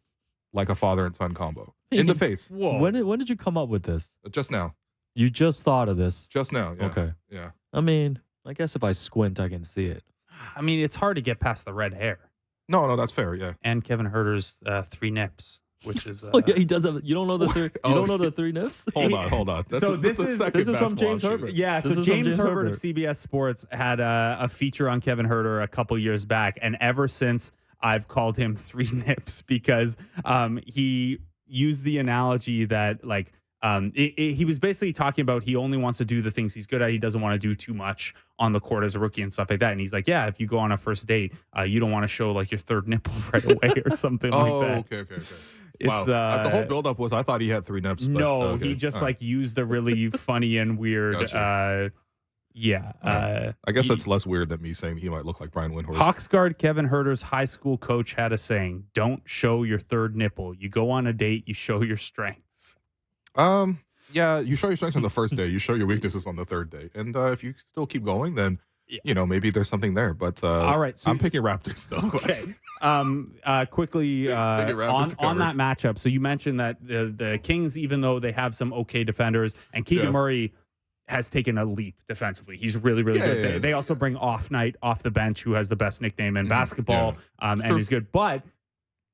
like a father and son combo in the face. Whoa. When did you come up with this? Just now. You just thought of this? Just now, yeah. Okay. Yeah. I mean, I guess if I squint, I can see it. I mean, it's hard to get past the red hair. No, that's fair, yeah. And Kevin Huerter's 3 nips, which is... oh, yeah, he does have... You don't know the 3... You don't know the 3 nips? Hold on. This is from James Herbert. Yeah, so James Herbert of CBS Sports had a feature on Kevin Huerter a couple years back, and ever since I've called him 3 nips because he used the analogy that he was basically talking about he only wants to do the things he's good at. He doesn't want to do too much on the court as a rookie and stuff like that. And he's like, yeah, if you go on a first date, you don't want to show your 3rd nipple right away or something like that. Okay. Wow. The whole buildup was I thought he had 3 nips. But, no, he just used a really funny and weird Yeah. I guess that's less weird than me saying he might look like Brian Windhorst. Hawks guard Kevin Huerter's high school coach had a saying, "Don't show your third nipple. You go on a date, you show your strengths." Yeah, you show your strengths on the first day. You show your weaknesses on the third day. And if you still keep going, then, maybe there's something there. But all right, so I'm picking Raptors, though. Okay. Quickly, on that matchup. So you mentioned that the Kings, even though they have some okay defenders, and Keegan Murray has taken a leap defensively. He's really, really good. They also bring Off Night off the bench, who has the best nickname in basketball, and is good. But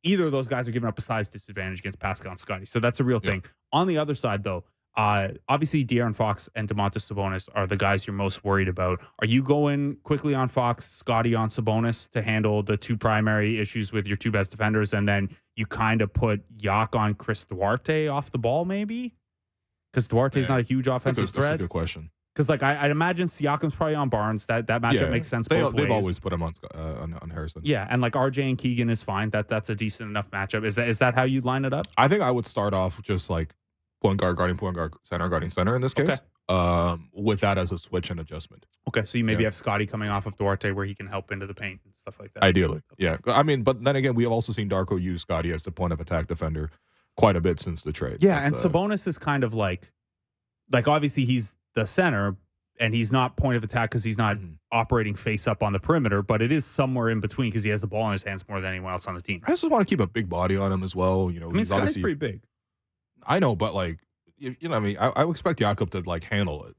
either of those guys are giving up a size disadvantage against Pascal and Scotty. So that's a real thing. On the other side, though, obviously De'Aaron Fox and Domantas Sabonis are the guys you're most worried about. Are you going quickly on Fox, Scotty on Sabonis to handle the two primary issues with your two best defenders, and then you kind of put Yak on Chris Duarte off the ball, maybe? Because Duarte's not a huge offensive threat. That's a good question. Because I'd imagine Siakam's probably on Barnes. That matchup makes sense both ways. They've always put him on Harrison. Yeah, and RJ and Keegan is fine. That's a decent enough matchup. Is that how you'd line it up? I think I would start off just like point guard guarding point guard, center guarding center in this case. With that as a switch and adjustment. Okay, so you maybe have Scotty coming off of Duarte where he can help into the paint and stuff like that. Ideally, yeah. I mean, but then again, we have also seen Darko use Scotty as the point of attack defender quite a bit since the trade. Yeah, and Sabonis is kind of like obviously he's the center and he's not point of attack because he's not operating face up on the perimeter, but it is somewhere in between because he has the ball in his hands more than anyone else on the team. I just want to keep a big body on him as well. He's obviously pretty big. I know, but I would expect Jakob to handle it.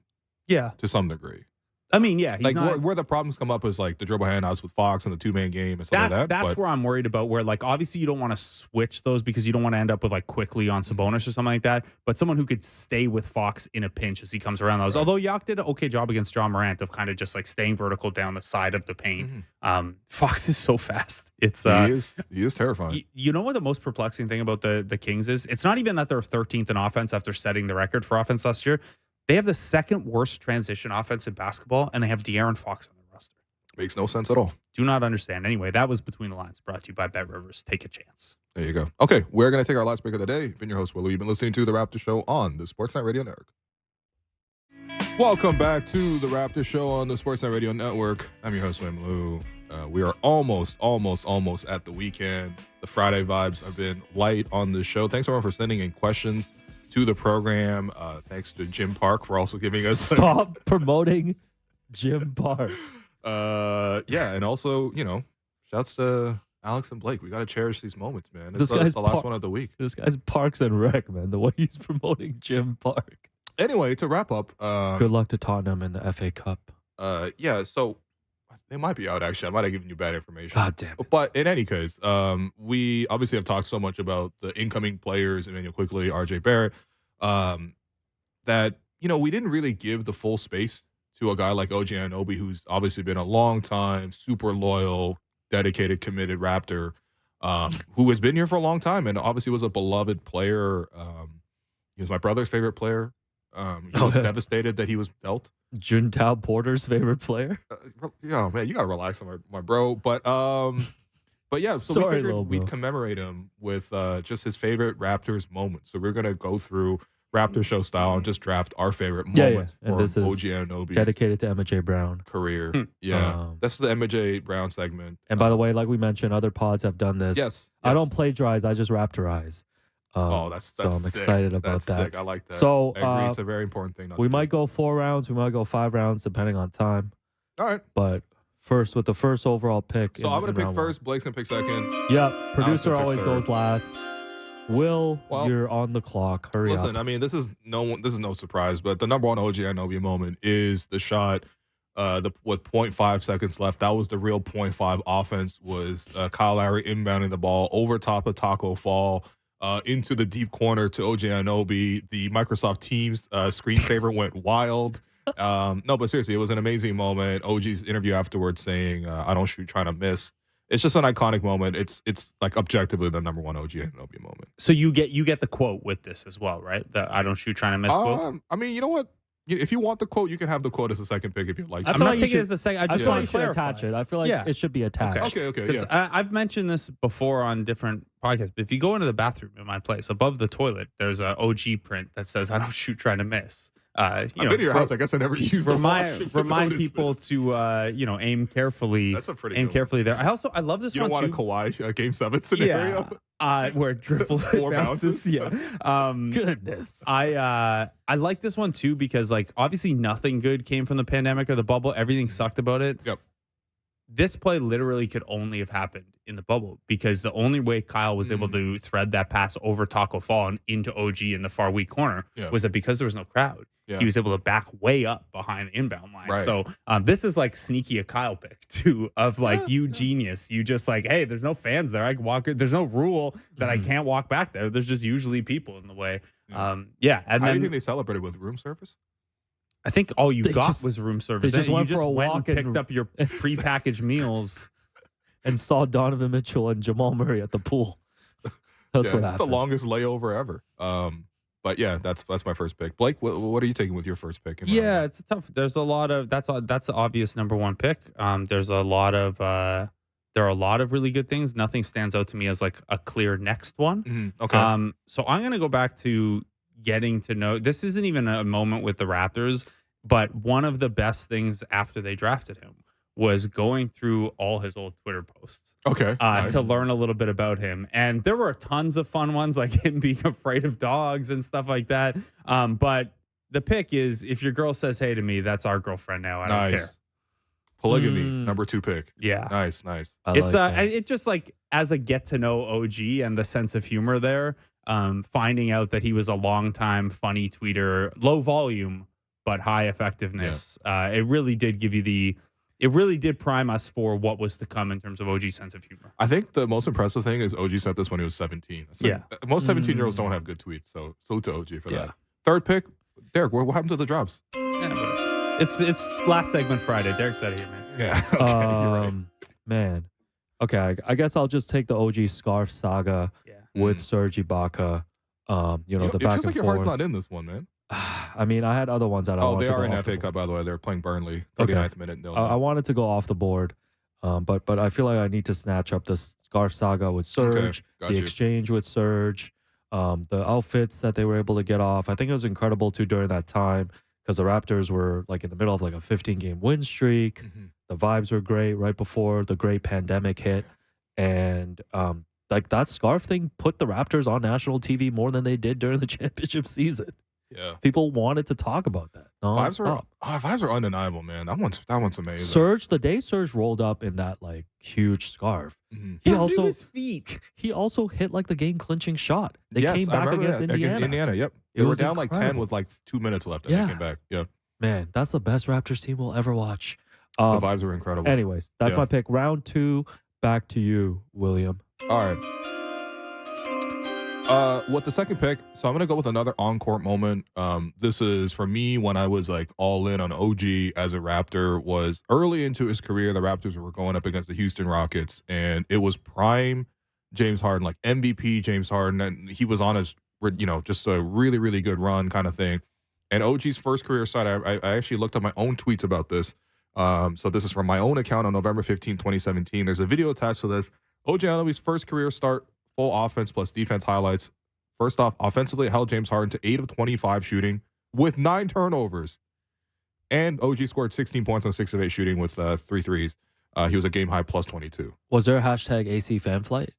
Yeah, to some degree. I mean, yeah, he's not, where the problems come up is the dribble handouts with Fox and the 2-man game and stuff like that. That's where I'm worried about. Where obviously you don't want to switch those because you don't want to end up with quickly on Sabonis or something like that. But someone who could stay with Fox in a pinch as he comes around those. Right. Although Yak did an okay job against John Morant of kind of just staying vertical down the side of the paint. Fox is so fast. It's he is terrifying. You know what the most perplexing thing about the Kings is? It's not even that they're 13th in offense after setting the record for offense last year. They have the second worst transition offense in basketball, and they have De'Aaron Fox on the roster. Makes no sense at all. Do not understand. Anyway, that was Between the Lines, brought to you by Bet Rivers. Take a chance. There you go. Okay, we're going to take our last break of the day. Been your host, Willow. You've been listening to The Raptor Show on the Sportsnet Radio Network. Welcome back to The Raptor Show on the Sportsnet Radio Network. I'm your host, Wim Lou. We are almost at the weekend. The Friday vibes have been light on the show. Thanks, everyone, for sending in questions to the program. Thanks to Jim Park for also giving us stop promoting Jim Park. And also, shouts to Alex and Blake. We got to cherish these moments, man. It's the last one of the week. This guy's Parks and Rec, man. The way he's promoting Jim Park. Anyway, to wrap up, good luck to Tottenham in the FA Cup. So they might be out, actually. I might have given you bad information. God damn it. But in any case, we obviously have talked so much about the incoming players, Emmanuel Quickly, RJ Barrett, that, we didn't really give the full space to a guy like OG Anunoby, who's obviously been a long time, super loyal, dedicated, committed Raptor, who has been here for a long time and obviously was a beloved player. He was my brother's favorite player. He was devastated that he was dealt. Juntao Porter's favorite player. Man, you gotta relax on my bro. But yeah, so we figured we'd commemorate him with just his favorite Raptors moments. So we're gonna go through Raptor Show style and just draft our favorite moments for this is OG Anunoby's dedicated to Emma J. Brown career. That's the Emma J. Brown segment. And by the way, like we mentioned, other pods have done this. Yes. I don't plagiarize. I just Raptorize. That's so I'm sick. excited about that's that. Sick. I like that. So I agree. It's a very important thing. We might go 4 rounds. We might go 5 rounds, depending on time. All right. But first, with the first overall pick. So I'm going to pick first. Blake's going to pick second. Yep. Producer always goes last. Will, you're on the clock. Hurry up. Listen, I mean, this is no surprise, but the number one OG Anunoby moment is the shot with 0.5 seconds left. That was the real 0.5 offense, was Kyle Lowry inbounding the ball over top of Taco Fall. Into the deep corner to OG Anunoby. The Microsoft Teams screensaver went wild. No, but seriously, it was an amazing moment. OG's interview afterwards saying, I don't shoot trying to miss. It's just an iconic moment. It's objectively the number one OG Anunoby moment. So you get the quote with this as well, right? The I don't shoot trying to miss quote? I mean, you know what? If you want the quote, you can have the quote as a second pick if you'd like. I'm not taking it as a second. I just want to attach it. I feel like it should be attached. Okay. Because I've mentioned this before on different podcasts. But if you go into the bathroom in my place, above the toilet, there's an OG print that says, I don't shoot trying to miss. I've been to your house. I guess I never used the washing. Remind people to aim carefully. That's a pretty aim good carefully there. I love this you one don't too. want a Kawhi Game 7 scenario. Yeah, where triple 4 bounces. Yeah. Goodness. I like this one too because like obviously nothing good came from the pandemic or the bubble. Everything sucked about it. Yep. This play literally could only have happened in the bubble because the only way Kyle was able to thread that pass over Taco Fall and into OG in the far weak corner was that because there was no crowd, he was able to back way up behind the inbound line. Right. So this is like sneaky a Kyle pick too of like you genius. You just like, hey, there's no fans there. I can walk. There's no rule that I can't walk back there. There's just usually people in the way. And How do then you think they celebrated with room service? I think all you got just- was room service. they just You went for a went walk and and- picked up your prepackaged meals. And saw Donovan Mitchell and Jamal Murray at the pool. That's what it's happened. the longest layover ever. But yeah, that's my first pick. Blake, what are you taking with your first pick? Yeah, it's tough. There's a lot of that's the obvious number one pick. There's a lot of there are a lot of really good things. Nothing stands out to me as like a clear next one. Okay. So I'm gonna go back to getting to know. This isn't even a moment with the Raptors, but one of the best things after they drafted him was going through all his old Twitter posts. Okay. Nice. To learn a little bit about him. And there were tons of fun ones like him being afraid of dogs and stuff like that. But the pick is if your girl says hey to me, that's our girlfriend now. I don't care. Polygamy, number 2 pick. Yeah. Nice. It's it just like as a get to know OG and the sense of humor there, finding out that he was a longtime funny tweeter, low volume, but high effectiveness. It really did give you it really did prime us for what was to come in terms of OG's sense of humor. I think the most impressive thing is OG sent this when he was 17. Most 17-year-olds don't have good tweets, so salute to OG for that. Third pick, Derek, what happened to the drops? Yeah, it's last segment Friday. Derek's out of here, man. Yeah, okay, you're right. Man. Okay, I guess I'll just take the OG scarf saga with Serge Ibaka. The it back feels and like forth. your heart's not in this one, man. I mean, I had other ones that I wanted to go they are in off the FA Cup, board. by the way. They're playing Burnley, 39th minute. I wanted to go off the board, but I feel like I need to snatch up the scarf saga with Serge, got the you. exchange with Serge, the outfits that they were able to get off. I think it was incredible too during that time because the Raptors were like in the middle of like a 15-game win streak. The vibes were great right before the great pandemic hit, and like that scarf thing put the Raptors on national TV more than they did during the championship season. Yeah, people wanted to talk about that. Vibes are undeniable, man. That one's amazing. Serge, the day Serge rolled up in that like huge scarf, he also his feet. He also hit like the game clinching shot. They Yes, came I back remember against that. Indiana. Indiana, yep. They were down like 10 with like 2 minutes left, and they came back. Yeah, man, that's the best Raptors team we'll ever watch. The vibes were incredible. Anyways, that's my pick. Round 2, back to you, William. All right. With the second pick, so I'm going to go with another on-court moment. This is, for me, when I was like all in on OG as a Raptor, was early into his career. The Raptors were going up against the Houston Rockets, and it was prime James Harden, like MVP James Harden, and he was on his, just a really, really good run kind of thing. And OG's first career start, I actually looked up my own tweets about this. So this is from my own account on November 15, 2017. There's a video attached to this. OG Anunoby's first career start, full offense plus defense highlights. First off, offensively, it held James Harden to 8 of 25 shooting with 9 turnovers. And OG scored 16 points on 6 of 8 shooting with 3 threes. He was a game high plus 22. Was there a hashtag AC fan flight?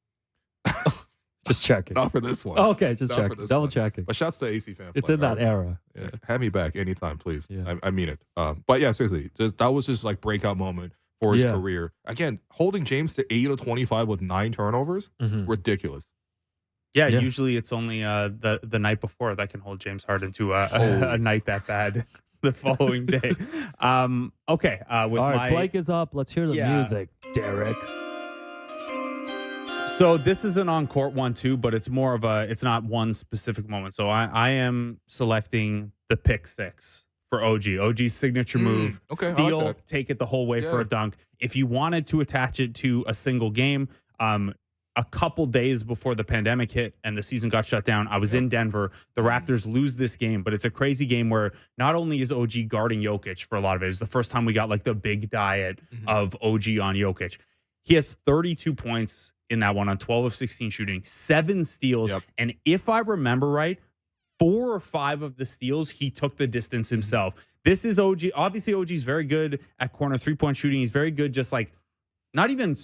Just checking. Not for this one. Okay, just checking. Double checking. But shouts to AC fan flight. It's in that era. Yeah. Have me back anytime, please. Yeah. I mean it. But yeah, seriously, that was just like breakout moment for his career. Again, holding James to 8 of 25 with 9 turnovers, ridiculous. Yeah, usually it's only the night before that can hold James Harden to a night that bad the following day. Okay. All right, Blake is up. Let's hear the music, Derek. So this is an on-court one too, but it's more of it's not one specific moment. So I am selecting the pick 6 for OG. OG's signature move, steal, like take it the whole way for a dunk. If you wanted to attach it to a single game, a couple days before the pandemic hit and the season got shut down, I was in Denver. The Raptors lose this game, but it's a crazy game where not only is OG guarding Jokic for a lot of it, it's the first time we got like the big diet of OG on Jokic. He has 32 points in that one on 12 of 16 shooting, 7 steals, and if I remember right, 4 or 5 of the steals, he took the distance himself. This is OG. Obviously, OG's very good at corner 3-point shooting. He's very good just like not even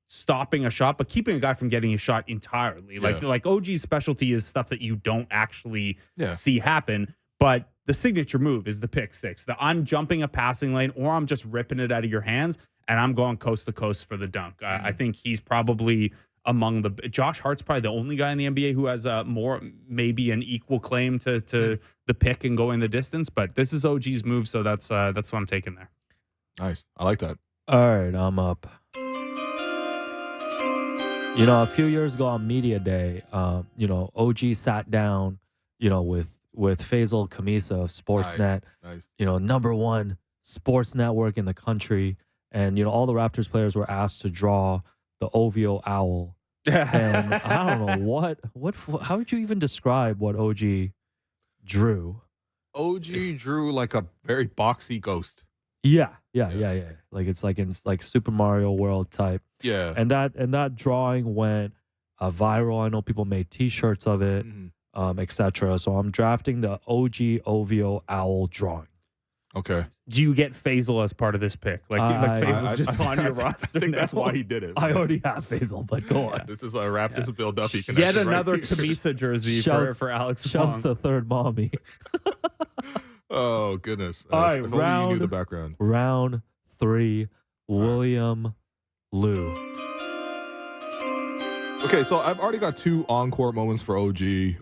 stopping a shot, but keeping a guy from getting a shot entirely. Like OG's specialty is stuff that you don't actually see happen. But the signature move is the pick six. I'm jumping a passing lane or I'm just ripping it out of your hands and I'm going coast to coast for the dunk. I think he's probably among the Josh Hart's probably the only guy in the NBA who has maybe an equal claim to the pick and going the distance. But this is OG's move, so that's what I'm taking there. Nice. I like that. All right, I'm up. A few years ago on Media Day, OG sat down, with Faisal Kamisa of Sportsnet, nice. #1 sports network in the country. And, all the Raptors players were asked to draw the OVO owl. And I don't know how would you even describe what OG drew? OG drew like a very boxy ghost. Yeah. Like it's like in Super Mario World type. Yeah. And that drawing went viral. I know people made T-shirts of it, etc. So I'm drafting the OG OVO owl drawing. Okay. Do you get Faisal as part of this pick? Like Faisal's just on your roster. I think that's why he did it. I already have Faisal, but go on. This is a Raptors Bill Duffy connection. Yet another right? Kamisa jersey for Alex Wong. Shouts to third mommy. Oh, goodness. All right, if only you knew the background. Round 3, William Lou. Okay, so I've already got 2 on-court moments for OG.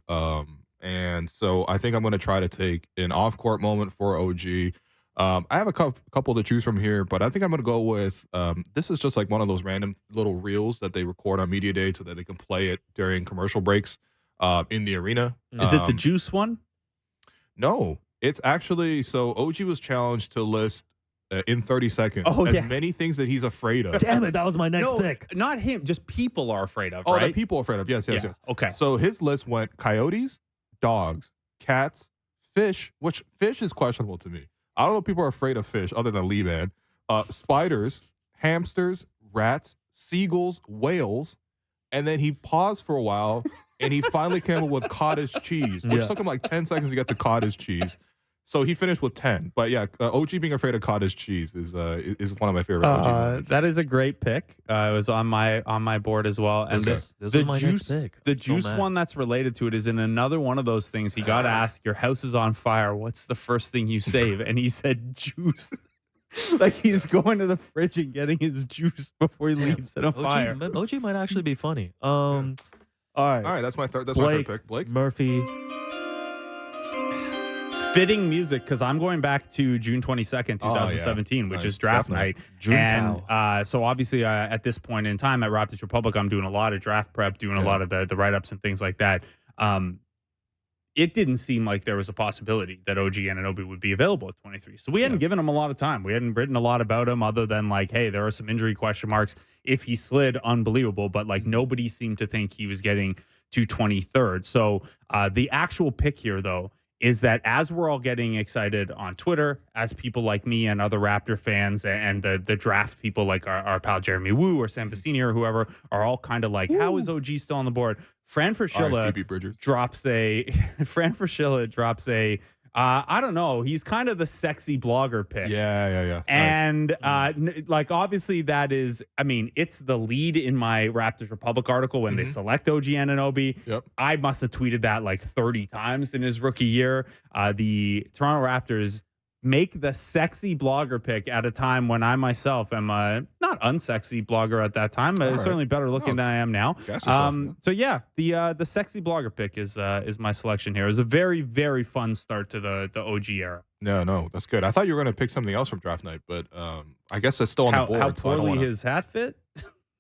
And so I think I'm going to try to take an off-court moment for OG. I have a couple to choose from here, but I think I'm going to go with this is just like one of those random little reels that they record on Media Day so that they can play it during commercial breaks in the arena. Is it the Juice one? No, it's actually, so OG was challenged to list in 30 seconds many things that he's afraid of. Damn it, that was my next pick. Not him, just people are afraid of, Oh, right? that people are afraid of. Yes. Okay. So his list went coyotes, dogs, cats, fish, which fish is questionable to me. I don't know if people are afraid of fish other than Lee Man. Spiders, hamsters, rats, seagulls, whales. And then he paused for a while and he finally came up with cottage cheese, which took him like 10 seconds to get to cottage cheese. So he finished with 10. But yeah, OG being afraid of cottage cheese is one of my favorite OG moments. That is a great pick. It was on my board as well. And this is my next pick. The Juice one that's related to it is in another one of those things. He got asked, your house is on fire. What's the first thing you save? And he said juice. Like he's going to the fridge and getting his juice before he leaves it on fire. OG might actually be funny. All right, that's my third pick. Blake Murphy. Fitting music, because I'm going back to June 22nd, 2017, which is draft night. And so obviously at this point in time at Raptors Republic, I'm doing a lot of draft prep, doing a lot of the write-ups and things like that. It didn't seem like there was a possibility that OG Anunoby would be available at 23. So we hadn't given him a lot of time. We hadn't written a lot about him other than like, hey, there are some injury question marks. If he slid, unbelievable. But like nobody seemed to think he was getting to 23rd. So the actual pick here, though, is that as we're all getting excited on Twitter, as people like me and other Raptor fans and the draft people like our pal Jeremy Wu or Sam Vecini or whoever are all kind of like, how is OG still on the board? Fran Fraschilla drops a I don't know. He's kind of the sexy blogger pick. Yeah. And like obviously that is, I mean, it's the lead in my Raptors Republic article when they select OG Anunoby. Yep. I must have tweeted that like 30 times in his rookie year. The Toronto Raptors make the sexy blogger pick at a time when I myself am a not unsexy blogger at that time, but certainly better looking than I am now. So yeah, the sexy blogger pick is my selection here. It was a very, very fun start to the OG era. No, that's good. I thought you were going to pick something else from draft night, but I guess that's still on the board. How poorly his hat fit?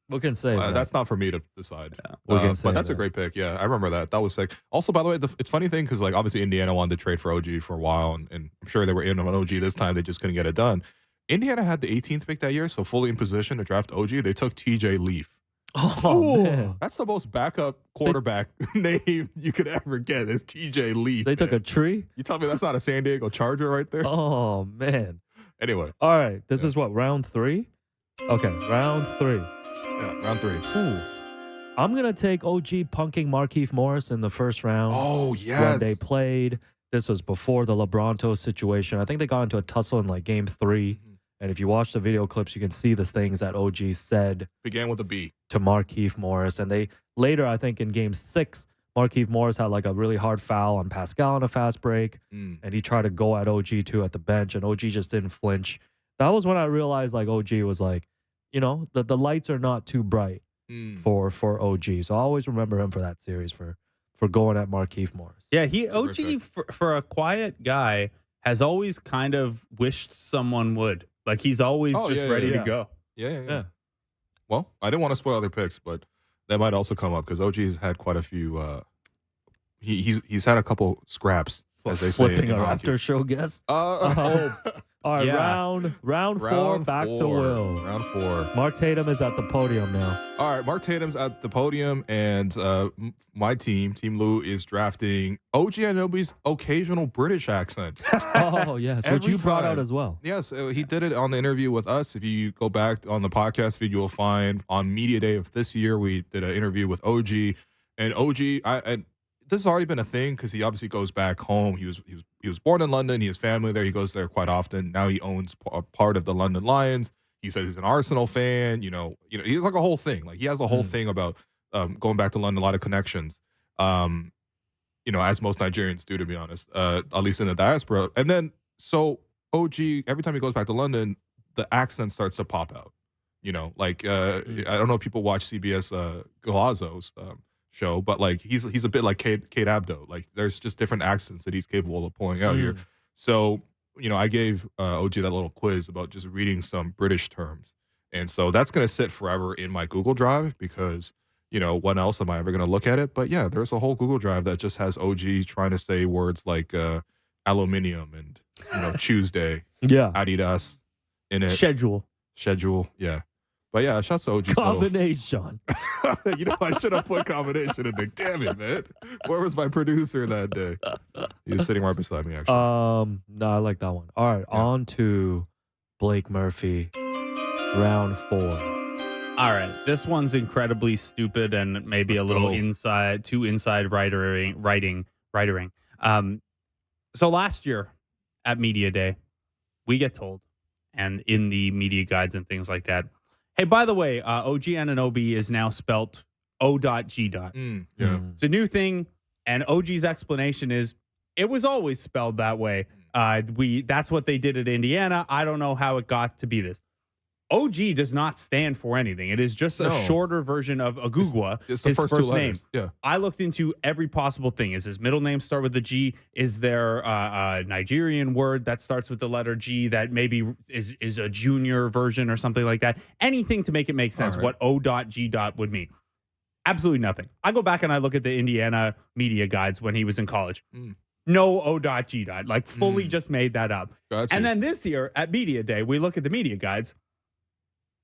We can say that's not for me to decide. Yeah, but that's a great pick. Yeah, I remember that. That was sick. Also, by the way, it's funny thing because like obviously Indiana wanted to trade for OG for a while, and I'm sure they were in on OG this time. They just couldn't get it done. Indiana had the 18th pick that year, so fully in position to draft OG. They took TJ Leaf. Oh, man. That's the most backup quarterback name you could ever get is TJ Leaf. They took a tree? You tell me that's not a San Diego Charger right there? Oh, man. Anyway. All right. This is what, round 3? Okay, round 3. Yeah, round 3. I'm going to take OG punking Markieff Morris in the first round. Oh, yes. When they played. This was before the LeBronto situation. I think they got into a tussle in like game 3. Mm-hmm. And if you watch the video clips, you can see the things that OG said. Began with a B. To Markieff Morris. And they later, I think in game 6, Markieff Morris had like a really hard foul on Pascal on a fast break. And he tried to go at OG too at the bench. And OG just didn't flinch. That was when I realized like OG was like, you know, the lights are not too bright for OG. So I always remember him for that series for going at Markieff Morris. Yeah, OG for a quiet guy has always kind of wished someone would. Like he's always ready to go. Yeah. Well, I didn't want to spoil other picks, but that might also come up because OG's had quite a few. He's had a couple scraps, as they say. Flipping a Raptor show guest. All right, round four, back to Will. Round 4. Mark Tatum is at the podium now. All right, Mark Tatum's at the podium, and my team, Team Lou, is drafting OG Anunoby's occasional British accent. Oh, yes, which you brought out as well. Yes, he did it on the interview with us. If you go back on the podcast feed, you will find on Media Day of this year, we did an interview with OG, and OG, this has already been a thing because he obviously goes back home. He was born in London. He has family there. He goes there quite often. Now he owns a part of the London Lions. He says he's an Arsenal fan. You know, he's like a whole thing. Like he has a whole thing about going back to London. A lot of connections. As most Nigerians do, to be honest, at least in the diaspora. And then so OG, every time he goes back to London, the accent starts to pop out. I don't know if people watch CBS Galazzo's show, but like he's a bit like Kate Abdo. Like there's just different accents that he's capable of pulling out here. So I gave OG that little quiz about just reading some British terms, and so that's gonna sit forever in my Google Drive because when else am I ever gonna look at it? But yeah, there's a whole Google Drive that just has OG trying to say words like aluminium and Tuesday, Adidas in it, schedule, yeah. But yeah, shouts to OG. Combination. I should have put combination in there. Damn it, man. Where was my producer that day? He was sitting right beside me, actually. No, I like that one. All right, on to Blake Murphy, round 4. All right, this one's incredibly stupid and maybe a little inside writing. So last year at Media Day, we get told, and in the media guides and things like that, hey, by the way, OG Anunoby is now spelt O.G. It's a new thing, and OG's explanation is it was always spelled that way. That's what they did at Indiana. I don't know how it got to be this. OG does not stand for anything. It is just a shorter version of Agugwa, it's the his first name. Yeah. I looked into every possible thing. Is his middle name start with the G? Is there a Nigerian word that starts with the letter G that maybe is a junior version or something like that? Anything to make it make sense, what O.G. would mean. Absolutely nothing. I go back and I look at the Indiana media guides when he was in college. No O.G. Like fully just made that up. Gotcha. And then this year at Media Day, we look at the media guides.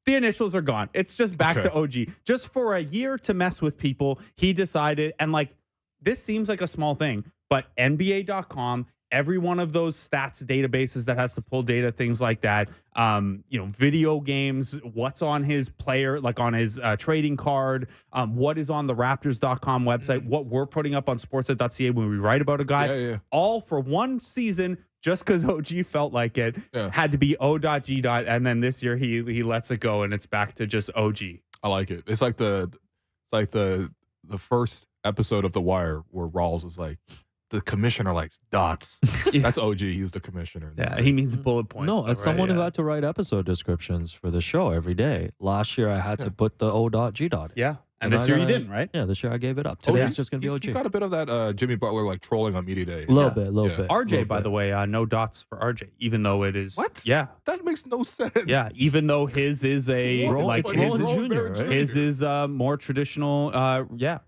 The initials are gone. It's just back to OG. Just for a year to mess with people, he decided, and like, this seems like a small thing, but NBA.com, every one of those stats databases that has to pull data, things like that, video games, what's on his player, like on his trading card, what is on the Raptors.com website, what we're putting up on Sportsnet.ca when we write about a guy, all for one season. Just because OG felt like it, had to be O.G. And then this year he lets it go and it's back to just OG. I like it. It's like the first episode of The Wire where Rawls is like, the commissioner likes dots. That's OG. He's the commissioner. Yeah, he means bullet points. No, as someone who had to write episode descriptions for the show every day, last year I had to put the O.G. Yeah. And this year you didn't, right? Yeah, this year I gave it up. Today it's just going to be OG. You got a bit of that Jimmy Butler like trolling on Media Day. A little bit. RJ, by the way, no dots for RJ, even though it is. What? Yeah. That makes no sense. Yeah, even though his is a his is more traditional.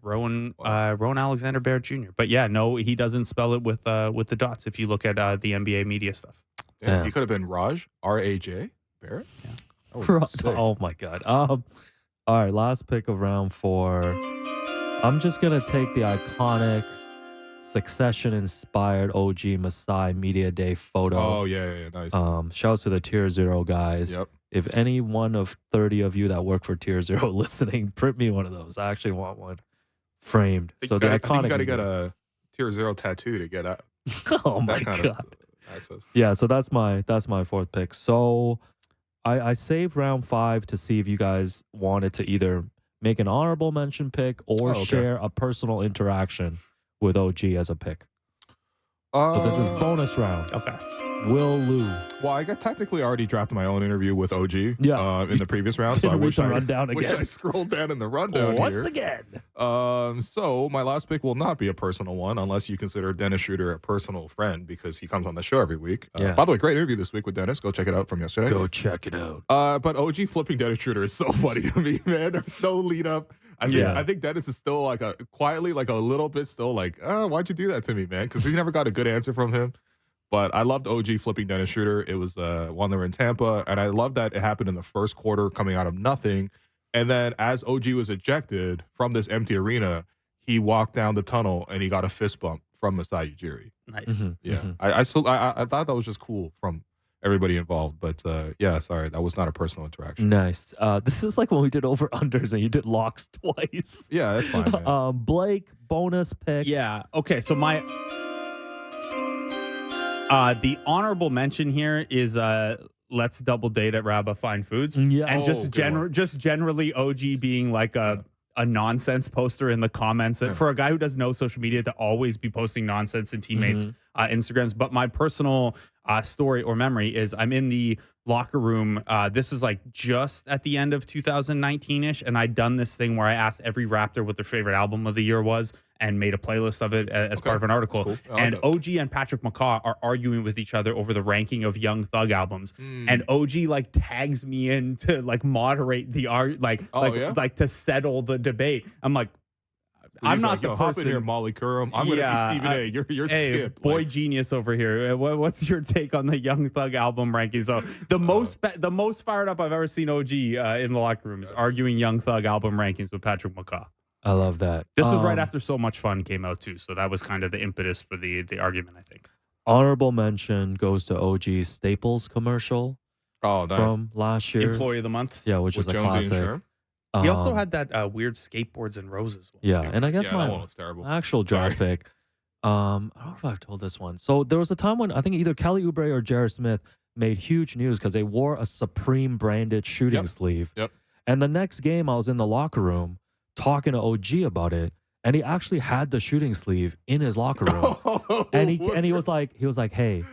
Rowan Alexander Barrett Jr. But yeah, no, he doesn't spell it with the dots. If you look at the NBA media stuff, he could have been Raj R-A-J Barrett. Yeah. Oh my God. All right, last pick of round 4. I'm just going to take the iconic Succession-inspired OG Masai Media Day photo. Oh, yeah, nice. Shouts to the Tier 0 guys. Yep. If any one of 30 of you that work for Tier Zero listening, print me one of those. I actually want one framed. So the iconic. I think you got to get a Tier Zero tattoo to get out. Oh my God. Access. Yeah, so that's my fourth pick. So I saved round 5 to see if you guys wanted to either make an honorable mention pick or share a personal interaction with OG as a pick. So this is bonus round. Okay. Will Lou. Well, I got technically already drafted my own interview with OG in the previous round. So I wish I scrolled down in the rundown once again. So my last pick will not be a personal one unless you consider Dennis Schroeder a personal friend because he comes on the show every week. By the way, great interview this week with Dennis. Go check it out from yesterday. Go check it out. But OG flipping Dennis Schroeder is so funny to me, man. There's no lead up. I think Dennis is still quietly a little bit still like, why'd you do that to me, man? Because we never got a good answer from him. But I loved OG flipping Dennis Schroeder. It was one they were in Tampa, and I love that it happened in the first quarter coming out of nothing. And then as OG was ejected from this empty arena, he walked down the tunnel and he got a fist bump from Masai Ujiri. Nice. Mm-hmm. Yeah. Mm-hmm. I thought that was just cool from everybody involved. But sorry, that was not a personal interaction. Nice. This is like when we did over-unders and you did locks twice. Yeah, that's fine, man. Blake, bonus pick. Yeah. Okay, so my... the honorable mention here is let's double date at Rabba Fine Foods. Yeah. And just generally OG being like a nonsense poster in the comments. For a guy who does no social media to always be posting nonsense in teammates' Instagrams. But my personal story or memory is I'm in the locker room. This is like just at the end of 2019-ish. And I'd done this thing where I asked every Raptor what their favorite album of the year was and made a playlist of it as part of an article. Cool. And OG and Patrick McCaw are arguing with each other over the ranking of Young Thug albums. And OG like tags me in to like moderate the to settle the debate. I'm like, I'm not the person. Hop in here, Molly Curran. I'm going to be Stephen A. You're Skip. Boy genius over here. What's your take on the Young Thug album ranking? So the most fired up I've ever seen OG in the locker room is arguing Young Thug album rankings with Patrick McCaw. I love that. This was right after So Much Fun came out too, so that was kind of the impetus for the argument, I think. Honorable mention goes to OG's Staples commercial. Oh, nice. From last year. Employee of the Month. Yeah, which is a classic. He also had that weird Skateboards and Roses one. Yeah, and I guess that one was terrible. Actual draft pick. I don't know if I've told this one. So there was a time when I think either Kelly Oubre or Jared Smith made huge news because they wore a Supreme branded shooting sleeve. Yep. And the next game, I was in the locker room talking to OG about it, and he actually had the shooting sleeve in his locker room. and he was like, hey,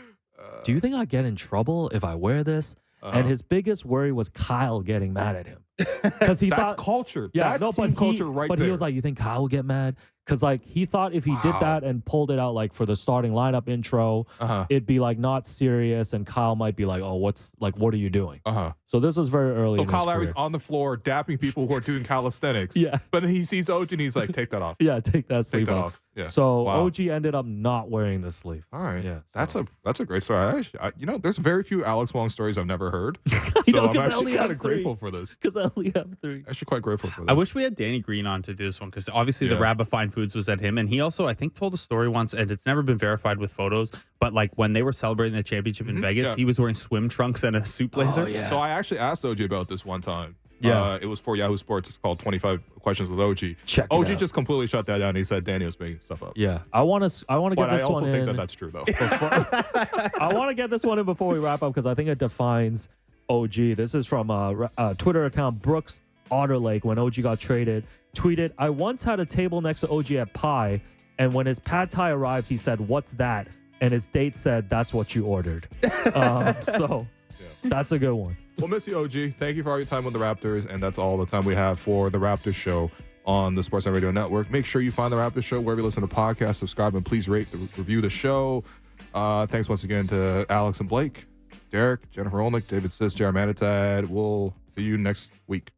do you think I get in trouble if I wear this? And his biggest worry was Kyle getting mad at him. Because he that's thought culture. Yeah, that's team culture right there. But he was like, you think Kyle will get mad? Because like he thought if he did that and pulled it out like for the starting lineup intro, it'd be like not serious, and Kyle might be like, oh, what are you doing? So this was very early. So in Kyle his Lowry's career. on the floor dapping people who are doing calisthenics. Yeah. But then he sees OG and he's like, take that off. Yeah, take that sleeve off. Yeah. So OG ended up not wearing the sleeve. All right. Yeah. That's a great story. There's very few Alex Wong stories I've never heard. So I'm actually kind of grateful for this. Because I only have 3. Actually quite grateful for this. I wish we had Danny Green on to do this one because obviously the Rabba Fine Foods was at him, and he also I think told a story once, and it's never been verified with photos. But like when they were celebrating the championship in Vegas, he was wearing swim trunks and a suit blazer. Oh, yeah. So I actually asked OG about this one time. Yeah. It was for Yahoo Sports. It's called 25 Questions with OG. Check it OG out. just completely shut that down. He said Danny was making stuff up. Yeah. I want to get But this I also one think in. that's true though. I want to get this one in before we wrap up because I think it defines OG. This is from Twitter account Brooks Otterlake when OG got traded. Tweeted, I once had a table next to OG at Pi, and when his pad thai arrived, he said, "What's that?" And his date said, "That's what you ordered." So that's a good one. We'll miss you, OG. Thank you for all your time with the Raptors, and that's all the time we have for the Raptors show on the Sportsnet Radio Network. Make sure you find the Raptors show wherever you listen to podcasts. Subscribe and please rate, review the show. Thanks once again to Alex and Blake, Derek, Jennifer Olnick, David Sis, Jared Manatad. We'll see you next week.